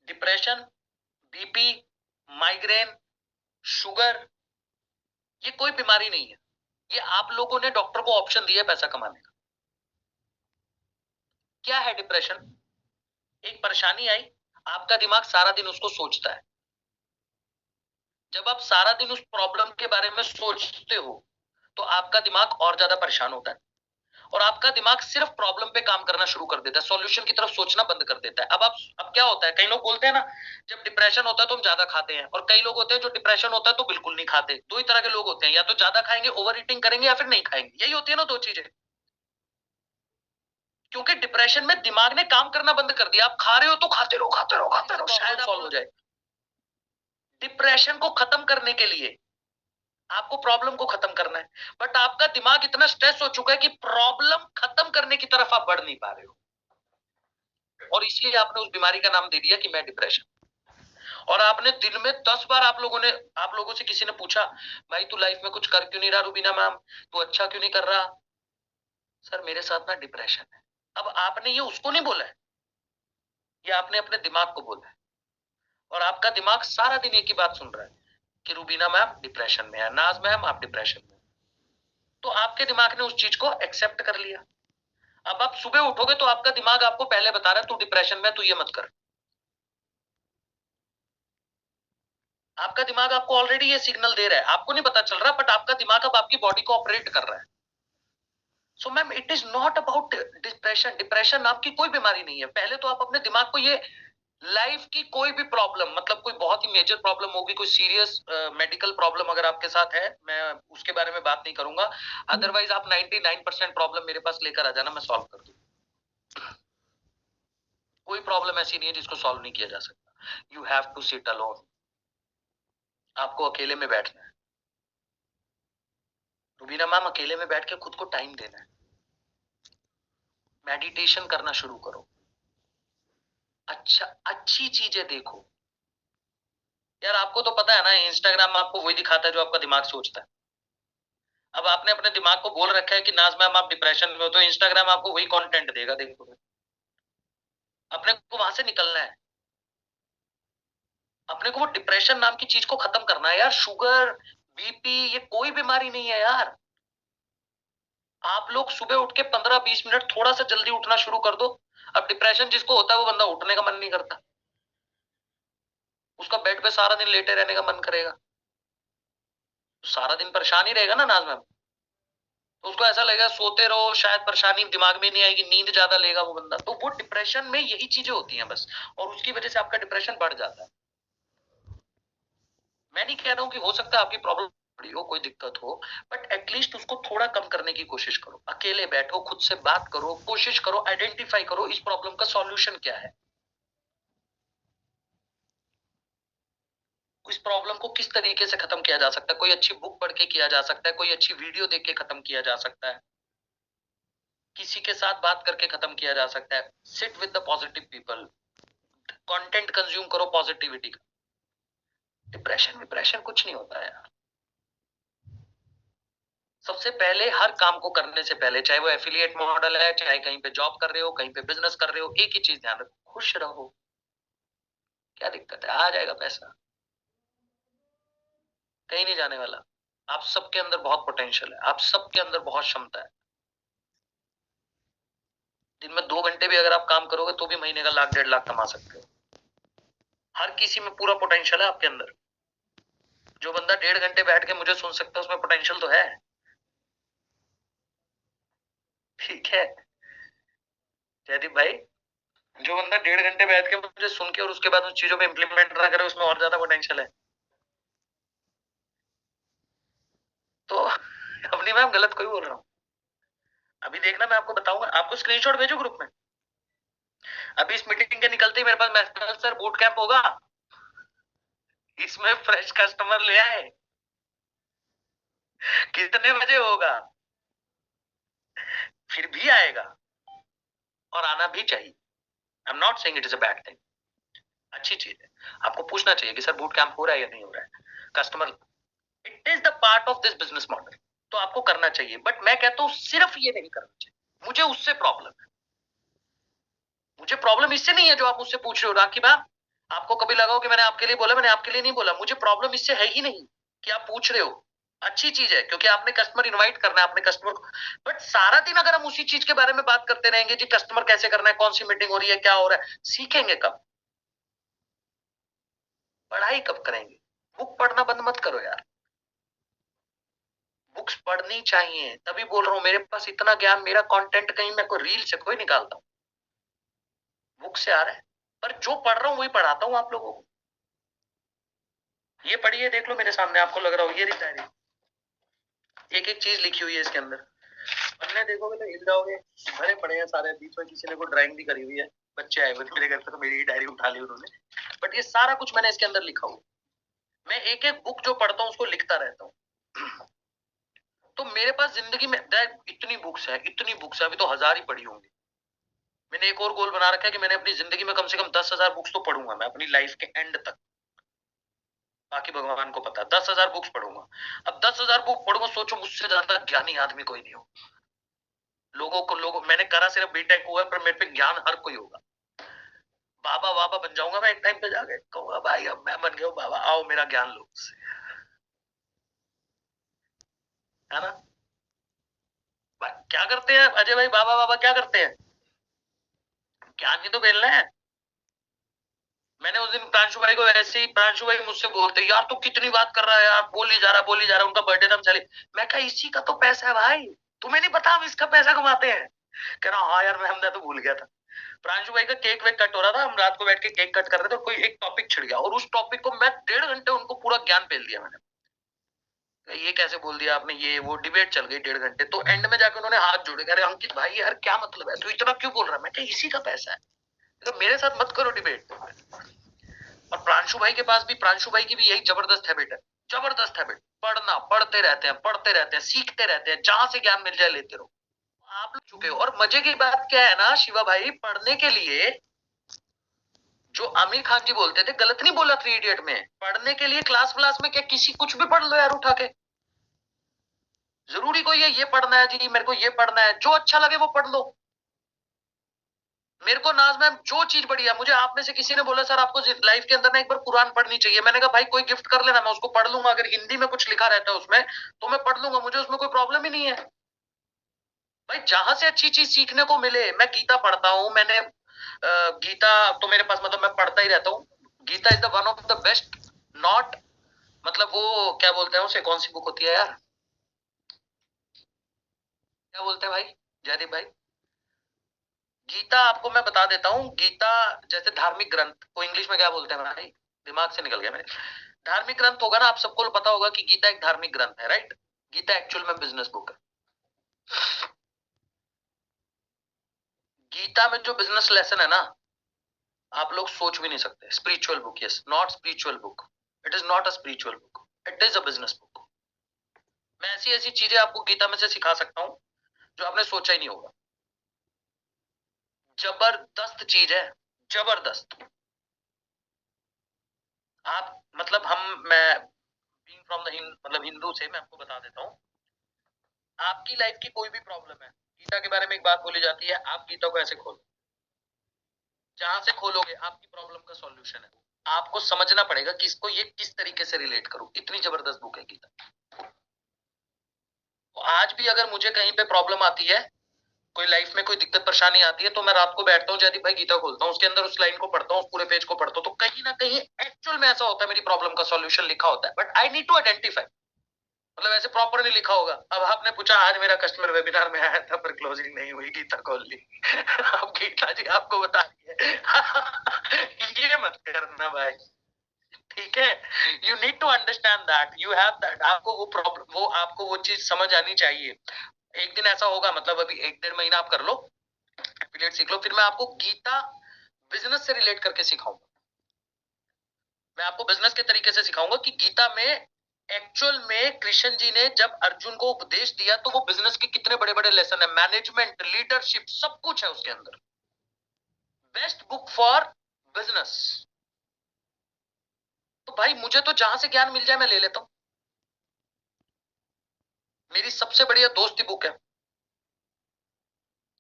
डिप्रेशन, बीपी, माइग्रेन, शुगर, ये कोई बीमारी नहीं है. ये आप लोगों ने डॉक्टर को ऑप्शन दिया पैसा कमाने का. क्या है डिप्रेशन? एक परेशानी आई, आपका दिमाग सारा दिन उसको सोचता है. जब आप सारा दिन उस प्रॉब्लम के बारे में सोचते हो तो आपका दिमाग और ज्यादा परेशान होता है और आपका दिमाग सिर्फ प्रॉब्लम पे काम करना शुरू कर देता है, सॉल्यूशन की तरफ सोचना बंद कर देता है. अब क्या होता है, कई लोग बोलते हैं ना जब डिप्रेशन होता है तो हम ज्यादा खाते हैं, और कई लोग होते हैं जो डिप्रेशन होता है तो बिल्कुल नहीं खाते. दो ही तरह के लोग होते हैं, या तो ज्यादा खाएंगे ओवर ईटिंग करेंगे या फिर नहीं खाएंगे. यही होती है ना दो चीजें. क्योंकि डिप्रेशन में दिमाग ने काम करना बंद कर दिया. आप खा रहे हो तो खाते रहो खाते रहो खाते रहो, शायद सॉल्व हो जाए. डिप्रेशन को खत्म करने के लिए आपको प्रॉब्लम को खत्म करना है, बट आपका दिमाग इतना स्ट्रेस हो चुका है कि प्रॉब्लम खत्म करने की तरफ आप बढ़ नहीं पा रहे हो और इसलिए आपने उस बीमारी का नाम दे दिया कि मैं डिप्रेशन. और आपने दिन में 10 बार आप लोगों से किसी ने पूछा भाई तू लाइफ में कुछ कर क्यों नहीं रहा रुबीना मैम, तू अच्छा क्यों नहीं कर रहा? सर मेरे साथ ना डिप्रेशन है. अब आपने ये उसको नहीं बोला है, ये आपने अपने दिमाग को बोला है और आपका दिमाग सारा दिन एक ही बात सुन रहा है कि रुबीना मैम डिप्रेशन में है, नाज मैम आप डिप्रेशन में. तो आपके दिमाग ने उस चीज को एक्सेप्ट कर लिया. अब आप सुबह उठोगे तो आपका दिमाग आपको पहले बता रहा है तू डिप्रेशन में, तू ये मत कर. आपका दिमाग आपको ऑलरेडी ये सिग्नल दे रहा है, आपको नहीं पता चल रहा, बट आपका दिमाग अब आपकी बॉडी को ऑपरेट कर रहा है। So ma'am, it is not about depression. Depression नाम की कोई बीमारी नहीं है। पहले तो आप अपने दिमाग को ये, लाइफ की कोई भी प्रॉब्लम, मतलब कोई बहुत ही मेजर प्रॉब्लम होगी, कोई सीरियस मेडिकल प्रॉब्लम अगर आपके साथ है, मैं उसके बारे में बात नहीं करूंगा। अदरवाइज आप 99% प्रॉब्लम मेरे पास लेकर आ जाना, मैं सॉल्व कर दूं। कोई प्रॉब्लम ऐसी नहीं है जिसको सॉल्व नहीं किया जा सकता। You have to sit alone. आपको अकेले में बैठना है। रुबीना मैम, अकेले में बैठ के खुद को टाइम देना है। मेडिटेशन करना शुरू करो। अच्छा, अच्छी चीजें देखो। यार आपको तो पता है ना, इंस्टाग्राम आपको वही दिखाता है जो आपका दिमाग सोचता है। अब आपने अपने दिमाग को बोल रखा है कि नाज मैम आप डिप्रेशन में हो, तो इंस्टाग्राम आपको वही कंटेंट देगा। देखो, अपने को वहां से निकलना है। अपने को वो डिप्रेशन नाम की चीज को खत्म करना है यार। शुगर, बीपी, ये कोई बीमारी नहीं है यार। आप लोग सुबह उठ के 15-20 मिनट थोड़ा सा जल्दी उठना शुरू कर दो। अब डिप्रेशन जिसको होता है वो बंदा उठने का मन नहीं करता, उसका बेड पे सारा दिन लेटे रहने का मन करेगा, तो सारा दिन परेशान ही रहेगा ना नाज मैम। तो उसको ऐसा लगेगा सोते रहो, शायद परेशानी दिमाग में नहीं आएगी, नींद ज्यादा लेगा वो बंदा। तो वो डिप्रेशन में यही चीजें होती हैं बस, और उसकी वजह से आपका डिप्रेशन बढ़ जाता है। मैं नहीं कह रहा हूं कि हो सकता है आपकी प्रॉब्लम बड़ी हो, कोई दिक्कत हो, बट एटलीस्ट उसको थोड़ा कम करने की कोशिश करो। अकेले बैठो, खुद से बात करो, कोशिश करो, आइडेंटिफाई करो इस प्रॉब्लम का सॉल्यूशन क्या है, इस प्रॉब्लम को किस तरीके से खत्म किया जा सकता है। कोई अच्छी बुक पढ़ के किया जा सकता है, कोई अच्छी वीडियो देख के खत्म किया जा सकता है, किसी के साथ बात करके खत्म किया जा सकता है। Sit with the positive people, content consume करो पॉजिटिविटी का। डिप्रेशन डिप्रेशन कुछ नहीं होता है यार। सबसे पहले हर काम को करने से पहले, चाहे वो एफिलिएट मॉडल है, चाहे कहीं पे जॉब कर रहे हो, कहीं पे बिजनेस कर रहे हो, एक ही चीज ध्यान रखो, खुश रहो। क्या दिक्कत है, आ जाएगा पैसा, कहीं नहीं जाने वाला। आप सबके अंदर बहुत पोटेंशियल है, आप सबके अंदर बहुत क्षमता है। दिन में 2 घंटे भी अगर आप काम करोगे तो भी महीने का 1,00,000 1,50,000 कमा सकते हो। हर किसी में पूरा पोटेंशियल है आपके अंदर। जो बंदा 1.5 घंटे बैठ के मुझे सुन सकता है उसमें पोटेंशियल तो है। ठीक है जयदीप भाई, जो बंदा 1.5 घंटे बैठ के मुझे सुन के और उसके बाद उस चीजों पे इम्प्लीमेंट ना करे, उसमें और ज्यादा पोटेंशियल है। तो अपनी मैम गलत कोई बोल रहा हूँ? अभी देखना, मैं आपको बताऊंगा, आपको स्क्रीनशॉट भेजो ग्रुप में। अभी इस मीटिंग के निकलते ही मेरे पास मैसेज, सर बूट कैंप होगा, इसमें फ्रेश कस्टमर ले आए, कितने बजे होगा? फिर भी आएगा, और आना भी चाहिए। I am not saying it is a bad thing, अच्छी चीज है। आपको पूछना चाहिए कि सर बूट कैंप हो रहा है या नहीं हो रहा है। Customer, it is the part of this business model, तो आपको करना चाहिए। बट मैं कहता हूं सिर्फ ये नहीं करना चाहिए। मुझे उससे प्रॉब्लम है। मुझे प्रॉब्लम इससे नहीं है जो आप मुझसे पूछ रहे हो राखी मैम। आपको कभी लगा हो कि मैंने आपके लिए बोला, मैंने आपके लिए नहीं बोला। मुझे प्रॉब्लम इससे है ही नहीं कि आप पूछ रहे हो। अच्छी चीज है, क्योंकि आपने कस्टमर इनवाइट करना है, अपने कस्टमर को। बट सारा दिन अगर हम उसी चीज के बारे में बात करते रहेंगे, जी कस्टमर कैसे करना है, कौन सी मीटिंग हो रही है, क्या हो रहा है, सीखेंगे कब? पढ़ाई कब करेंगे? बुक पढ़ना बंद मत करो यार। बुक्स पढ़नी चाहिए, तभी बोल रहा हूँ मेरे पास इतना ज्ञान, मेरा कंटेंट कहीं मैं कोई रील से कोई निकालता हूँ, बुक से आ रहा है। पर जो पढ़ रहा हूँ वही पढ़ाता हूँ आप लोगों को। ये पढ़िए, देख लो मेरे सामने, आपको लग रहा हो ये डायरी, एक एक चीज लिखी हुई है इसके अंदर। पन्ने देखोगे तो हिल जाओगे, भरे पड़े हैं सारे। बीच में किसी ने कोई ड्राइंग भी करी हुई है, बच्चे आए हुए थे मेरे घर पे तो मेरी ही डायरी उठा ली उन्होंने। बट ये सारा कुछ मैंने इसके अंदर लिखा हुआ। मैं एक एक बुक जो पढ़ता हूँ उसको लिखता रहता हूँ। तो मेरे पास जिंदगी में इतनी बुक्स है, इतनी बुक्स है, अभी तो 1,000 ही पढ़ी होंगी। मैंने एक और गोल बना रखा है कि मैंने अपनी जिंदगी में कम से कम 10,000 बुक्स तो पढ़ूंगा मैं अपनी लाइफ के एंड तक। बाकी भगवान को पता, 10,000 बुक्स पढ़ूंगा। अब 10,000 बुक पढ़ूंगा, सोचो मुझसे ज्यादा ज्ञानी आदमी कोई नहीं हो। लोगों मैंने करा सिर्फ बीटेक हुआ है, पर मेरे पे ज्ञान हर कोई होगा। बाबा बाबा बन जाऊंगा मैं एक टाइम पे, जाके कहूंगा भाई अब मैं बन गया हूँ बाबा, आओ मेरा ज्ञान लो, है ना? क्या करते हैं अजय भाई, बाबा बाबा क्या करते हैं? ज्ञान ही तो खेलना है। मैंने उस दिन प्रांशु भाई को ऐसे ही, प्रांशु भाई मुझसे बोलते यार तू कितनी बात कर रहा है यार, बोली जा रहा, उनका बर्थडे था, चले। मैं कहा इसी का तो पैसा है भाई, तुम्हें नहीं पता हम इसका पैसा कमाते हैं? कह रहा हाँ यार मैं तो भूल गया था। प्रांशु भाई का केक वेक कट हो रहा था, हम रात को बैठ के केक कट कर रहे थे, कोई एक टॉपिक छिड़ गया और उस टॉपिक को मैं 1.5 घंटे उनको पूरा ज्ञान पेल दिया मैंने। ये कैसे बोल दिया आपने, ये वो डिबेट चल गई 1.5 घंटे। तो एंड में जाकर उन्होंने हाथ जोड़े, कह रहे अंकित भाई यार क्या मतलब है, तू इतना क्यों बोल रहा है? मैं क्या इसी का पैसा है, तो मेरे साथ मत करो डिबेट। और प्रांशु भाई के पास भी, प्रांशु भाई की भी यही जबरदस्त हैबिट है, जबरदस्त हैबिट, पढ़ना, पढ़ते रहते हैं, सीखते रहते हैं, जहां से ज्ञान मिल जाए लेते रहो। आप लोग चुके हो। और मजे की बात क्या है ना शिवा भाई, पढ़ने के लिए जो आमिर खान जी बोलते थे, गलत नहीं बोला 3 इडियट में, पढ़ने के लिए क्लास व्लास में क्या किसी कुछ भी पढ़ लो यार उठा के, जरूरी कोई है ये पढ़ना है जी, मेरे को ये पढ़ना है, जो अच्छा लगे वो पढ़ लो। मेरे को नाज मैम जो चीज बढ़िया, मुझे आप में से किसी ने बोला सर आपको लाइफ के अंदर ना एक बार कुरान पढ़नी चाहिए, मैंने कहा भाई कोई गिफ्ट कर लेना, मैं उसको पढ़ लूंगा, अगर हिंदी में कुछ लिखा रहता है उसमें तो मैं पढ़ लूंगा, मुझे उसमें कोई प्रॉब्लम ही नहीं है भाई। जहां से अच्छी चीज सीखने को मिले, मैं गीता पढ़ता हूँ, मैंने गीता तो मेरे पास मतलब मैं पढ़ता ही रहता हूँ। Gita is the one of the best, not मतलब वो क्या बोलते हैं उसे, कौन सी बुक होती है यार, क्या बोलते हैं भाई जयदीप भाई? गीता आपको मैं बता देता हूँ, गीता जैसे धार्मिक ग्रंथ को इंग्लिश में क्या बोलते हैं भाई, दिमाग से निकल गया मेरे। धार्मिक ग्रंथ होगा ना, आप सबको पता होगा कि गीता एक धार्मिक ग्रंथ है, राइट? गीता एक्चुअल में बिजनेस बुक है। गीता में जो बिजनेस लेसन है ना, आप लोग सोच भी नहीं सकते। Spiritual book, yes, not spiritual book, it is not a spiritual book, it is a business book. मैं ऐसी ऐसी चीजें आपको गीता में से सिखा सकता हूँ जो आपने सोचा ही नहीं होगा। जबरदस्त चीज है, जबरदस्त। आप मतलब मैं बीइंग फ्रॉम द मतलब हिंदू से मैं आपको बता देता हूँ, आपकी लाइफ की कोई भी प्रॉब्लम है, गीता के बारे में एक बात बोली जाती है, आप गीता को ऐसे खोलो, जहां से खोलोगे आपकी प्रॉब्लम का सॉल्यूशन है। आपको समझना पड़ेगा कि इसको ये किस तरीके से रिलेट करूं, इतनी जबरदस्त बुक है गीता। तो आज भी अगर मुझे कहीं पे प्रॉब्लम आती है, कोई लाइफ में कोई दिक्कत परेशानी आती है, तो मैं रात को बैठता हूँ जयदीप भाई, गीता खोलता हूँ, उसके अंदर उस लाइन को पढ़ता हूँ, उस पूरे पेज को पढ़ता हूँ, तो कहीं ना कहीं एक्चुअल में ऐसा होता है, मेरी प्रॉब्लम का सॉल्यूशन लिखा होता है, but I need to identify. मतलब ऐसे प्रॉपर नहीं लिखा होगा। अब आपने पूछा आज मेरा कस्टमर वेबिनार में आया था पर क्लोजिंग नहीं हुई, गीता खोल ली। अब गीता जी आपको बता रही है ये मत करना भाई, ठीक है? You need to understand that, you have that, आपको वो प्रॉब्लम, वो आपको वो चीज समझ आनी चाहिए। एक दिन ऐसा होगा, मतलब अभी 1-1.5 महीना आप कर लो, एफिलिएट सीख लो, फिर मैं आपको गीता बिजनेस से रिलेट करके सिखाऊंगा। मैं आपको बिजनेस के तरीके से सिखाऊंगा कि गीता में एक्चुअल में कृष्ण जी ने जब अर्जुन को उपदेश दिया तो वो बिजनेस के कितने बड़े बड़े लेसन है, मैनेजमेंट, लीडरशिप, सब कुछ है उसके अंदर। Best book for business. तो भाई मुझे तो जहां से ज्ञान मिल जाए मैं ले लेता हूं। मेरी सबसे बढ़िया दोस्ती बुक है,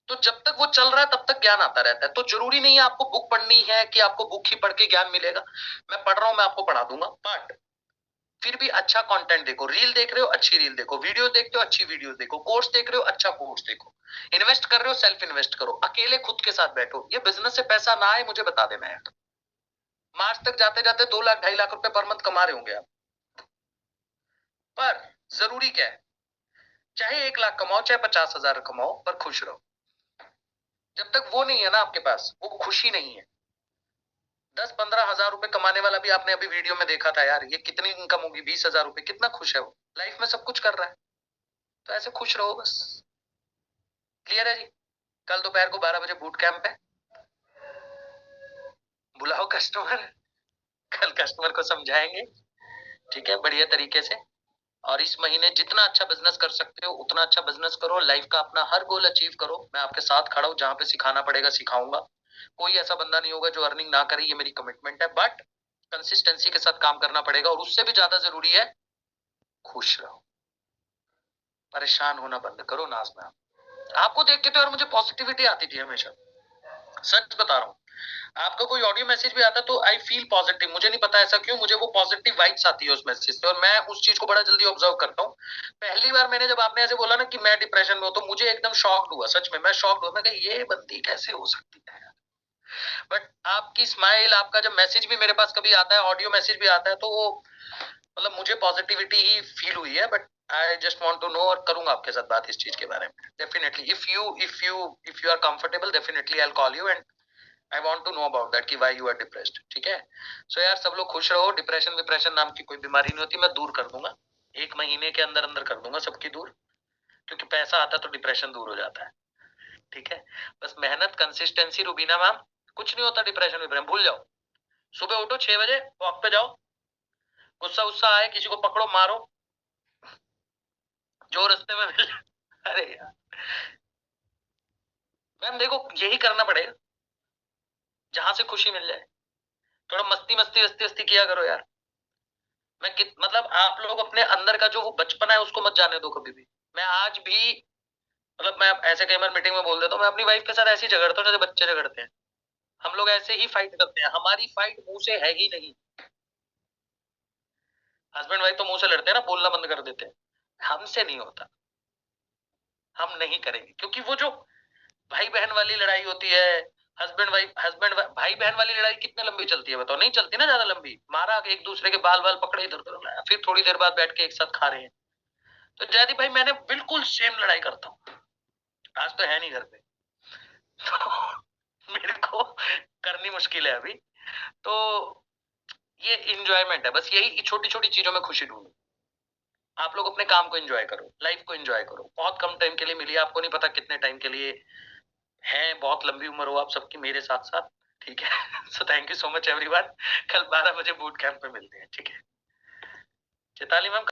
तो जब तक वो चल रहा है तब तक ज्ञान आता रहता है। तो जरूरी नहीं है आपको बुक पढ़नी है कि आपको बुक ही पढ़ के ज्ञान मिलेगा। मैं पढ़ रहा हूं, मैं आपको पढ़ा दूंगा, बट फिर भी अच्छा कंटेंट देखो। रील देख रहे हो, अच्छी रील देखो, वीडियो देखते हो, अच्छी वीडियो देखो, कोर्स देख रहे हो, अच्छा कोर्स देखो, इन्वेस्ट कर रहे हो, सेल्फ इन्वेस्ट करो, अकेले खुद के साथ बैठो। ये बिजनेस से पैसा ना आए मुझे बता देना यार। मार्च तक जाते जाते 2 लाख 2.5 लाख रुपए पर मंथ कमा रहे होंगे आप, पर जरूरी क्या है, चाहे 1 लाख कमाओ चाहे 50,000 कमाओ, पर खुश रहो। जब तक वो नहीं है ना आपके पास, वो खुशी नहीं है। 10-15 हजार रुपए कमाने वाला भी आपने अभी वीडियो में देखा था यार, ये कितनी इनकम होगी, 20,000 रुपए, कितना खुश है वो, लाइफ में सब कुछ कर रहा है। तो ऐसे खुश रहो बस। क्लियर है जी? कल दोपहर को 12 बजे बूट कैंप है, बुलाओ कस्टमर, कल कस्टमर को समझाएंगे, ठीक है, बढ़िया तरीके से। और इस महीने जितना अच्छा बिजनेस कर सकते हो उतना अच्छा बिजनेस करो, लाइफ का अपना हर गोल अचीव करो। मैं आपके साथ खड़ा हूं, जहां पे सिखाना पड़ेगा सिखाऊंगा। कोई ऐसा बंदा नहीं होगा जो अर्निंग ना करे, ये मेरी कमिटमेंट है, बट कंसिस्टेंसी के साथ काम करना पड़ेगा। और उससे भी ज्यादा जरूरी है खुश रहो, परेशान होना बंद करो। नाज में आपको देख के तो यार मुझे पॉजिटिविटी आती थी हमेशा, सच बता रहा हूँ। आपका कोई ऑडियो मैसेज भी आता तो आई फील पॉजिटिव, मुझे नहीं पता ऐसा क्यों, मुझे वो पॉजिटिव वाइब्स आती है उस मैसेज से, और मैं उस चीज को बड़ा जल्दी ऑब्जर्व करता हूँ। पहली बार मैंने जब आपने ऐसे बोला ना कि मैं डिप्रेशन में हूँ, तो मुझे एकदम शॉक्ड हुआ, सच में मैं शॉक्ड हुआ। मैं कहा ये बंदी कैसे हो सकती है, बट आपकी स्माइल, आपका जब मैसेज भी मेरे पास कभी आता है, ऑडियो मैसेज भी आता है, तो वो मतलब मुझे पॉजिटिविटी ही फील हुई है। But I just want to know, और करूंगा आपके साथ बात इस चीज के बारे में definitely. If you are comfortable, definitely I will call you and I want to know about that कि व्हाई यू आर डिप्रेस्ड। ठीक है? सो यार, सब लोग खुश रहो। डिप्रेशन नाम की कोई बीमारी नहीं होती, मैं दूर कर दूंगा 1 महीने के अंदर अंदर कर दूंगा सबकी दूर, क्योंकि पैसा आता तो डिप्रेशन दूर हो जाता है। ठीक है? बस मेहनत, कंसिस्टेंसी, रुबीना मैम, कुछ नहीं होता डिप्रेशन विप्रेशन, भूल जाओ। सुबह उठो 6 बजे, वॉक पे जाओ, गुस्सा उस्सा आए किसी को पकड़ो, मारो जो रास्ते में मिले। अरे यार मैम देखो, यही करना पड़ेगा जहां से खुशी मिल जाए। थोड़ा मस्ती मस्ती वस्ती वस्ती किया करो यार। मतलब आप लोग अपने अंदर का जो वो बचपना है उसको मत जाने दो कभी भी। मैं आज भी, मतलब मैं ऐसे कई बार मीटिंग में बोल देता हूँ, मैं अपनी वाइफ के साथ ऐसे ही झगड़ता हूँ जैसे बच्चे झगड़ते हैं। हम लोग ऐसे ही फाइट करते हैं, हमारी फाइट मुंह से है ही नहीं। हस्बैंड वाइफ तो मुंह से लड़ते हैं ना, बोलना बंद कर देते हैं। हमसे नहीं होता, हम नहीं करेंगे, क्योंकि वो जो भाई बहन वाली लड़ाई होती है, भाई बहन वाली लड़ाई कितने लंबी चलती है बताओ? नहीं चलती ना ज्यादा लंबी। मारा, एक दूसरे के बाल बाल पकड़े, इधर उधर लाया, फिर थोड़ी देर बाद बैठ के एक साथ खा रहे हैं। तो जयदीप भाई, मैंने बिल्कुल सेम लड़ाई करता हूँ। आज तो है नहीं घर पे, तो मेरे को करनी मुश्किल है अभी। तो ये इंजॉयमेंट है, बस यही छोटी छोटी चीजों में खुशी ढूंढो। आप लोग अपने काम को एंजॉय करो, लाइफ को एंजॉय करो। बहुत कम टाइम के लिए मिली है, आपको नहीं पता कितने टाइम के लिए है। बहुत लंबी उम्र हो आप सबकी मेरे साथ साथ। ठीक है? So thank you so much everyone. कल 12 बजे बूट कैंप पे मिलते हैं। ठीक है? चैताली मैम।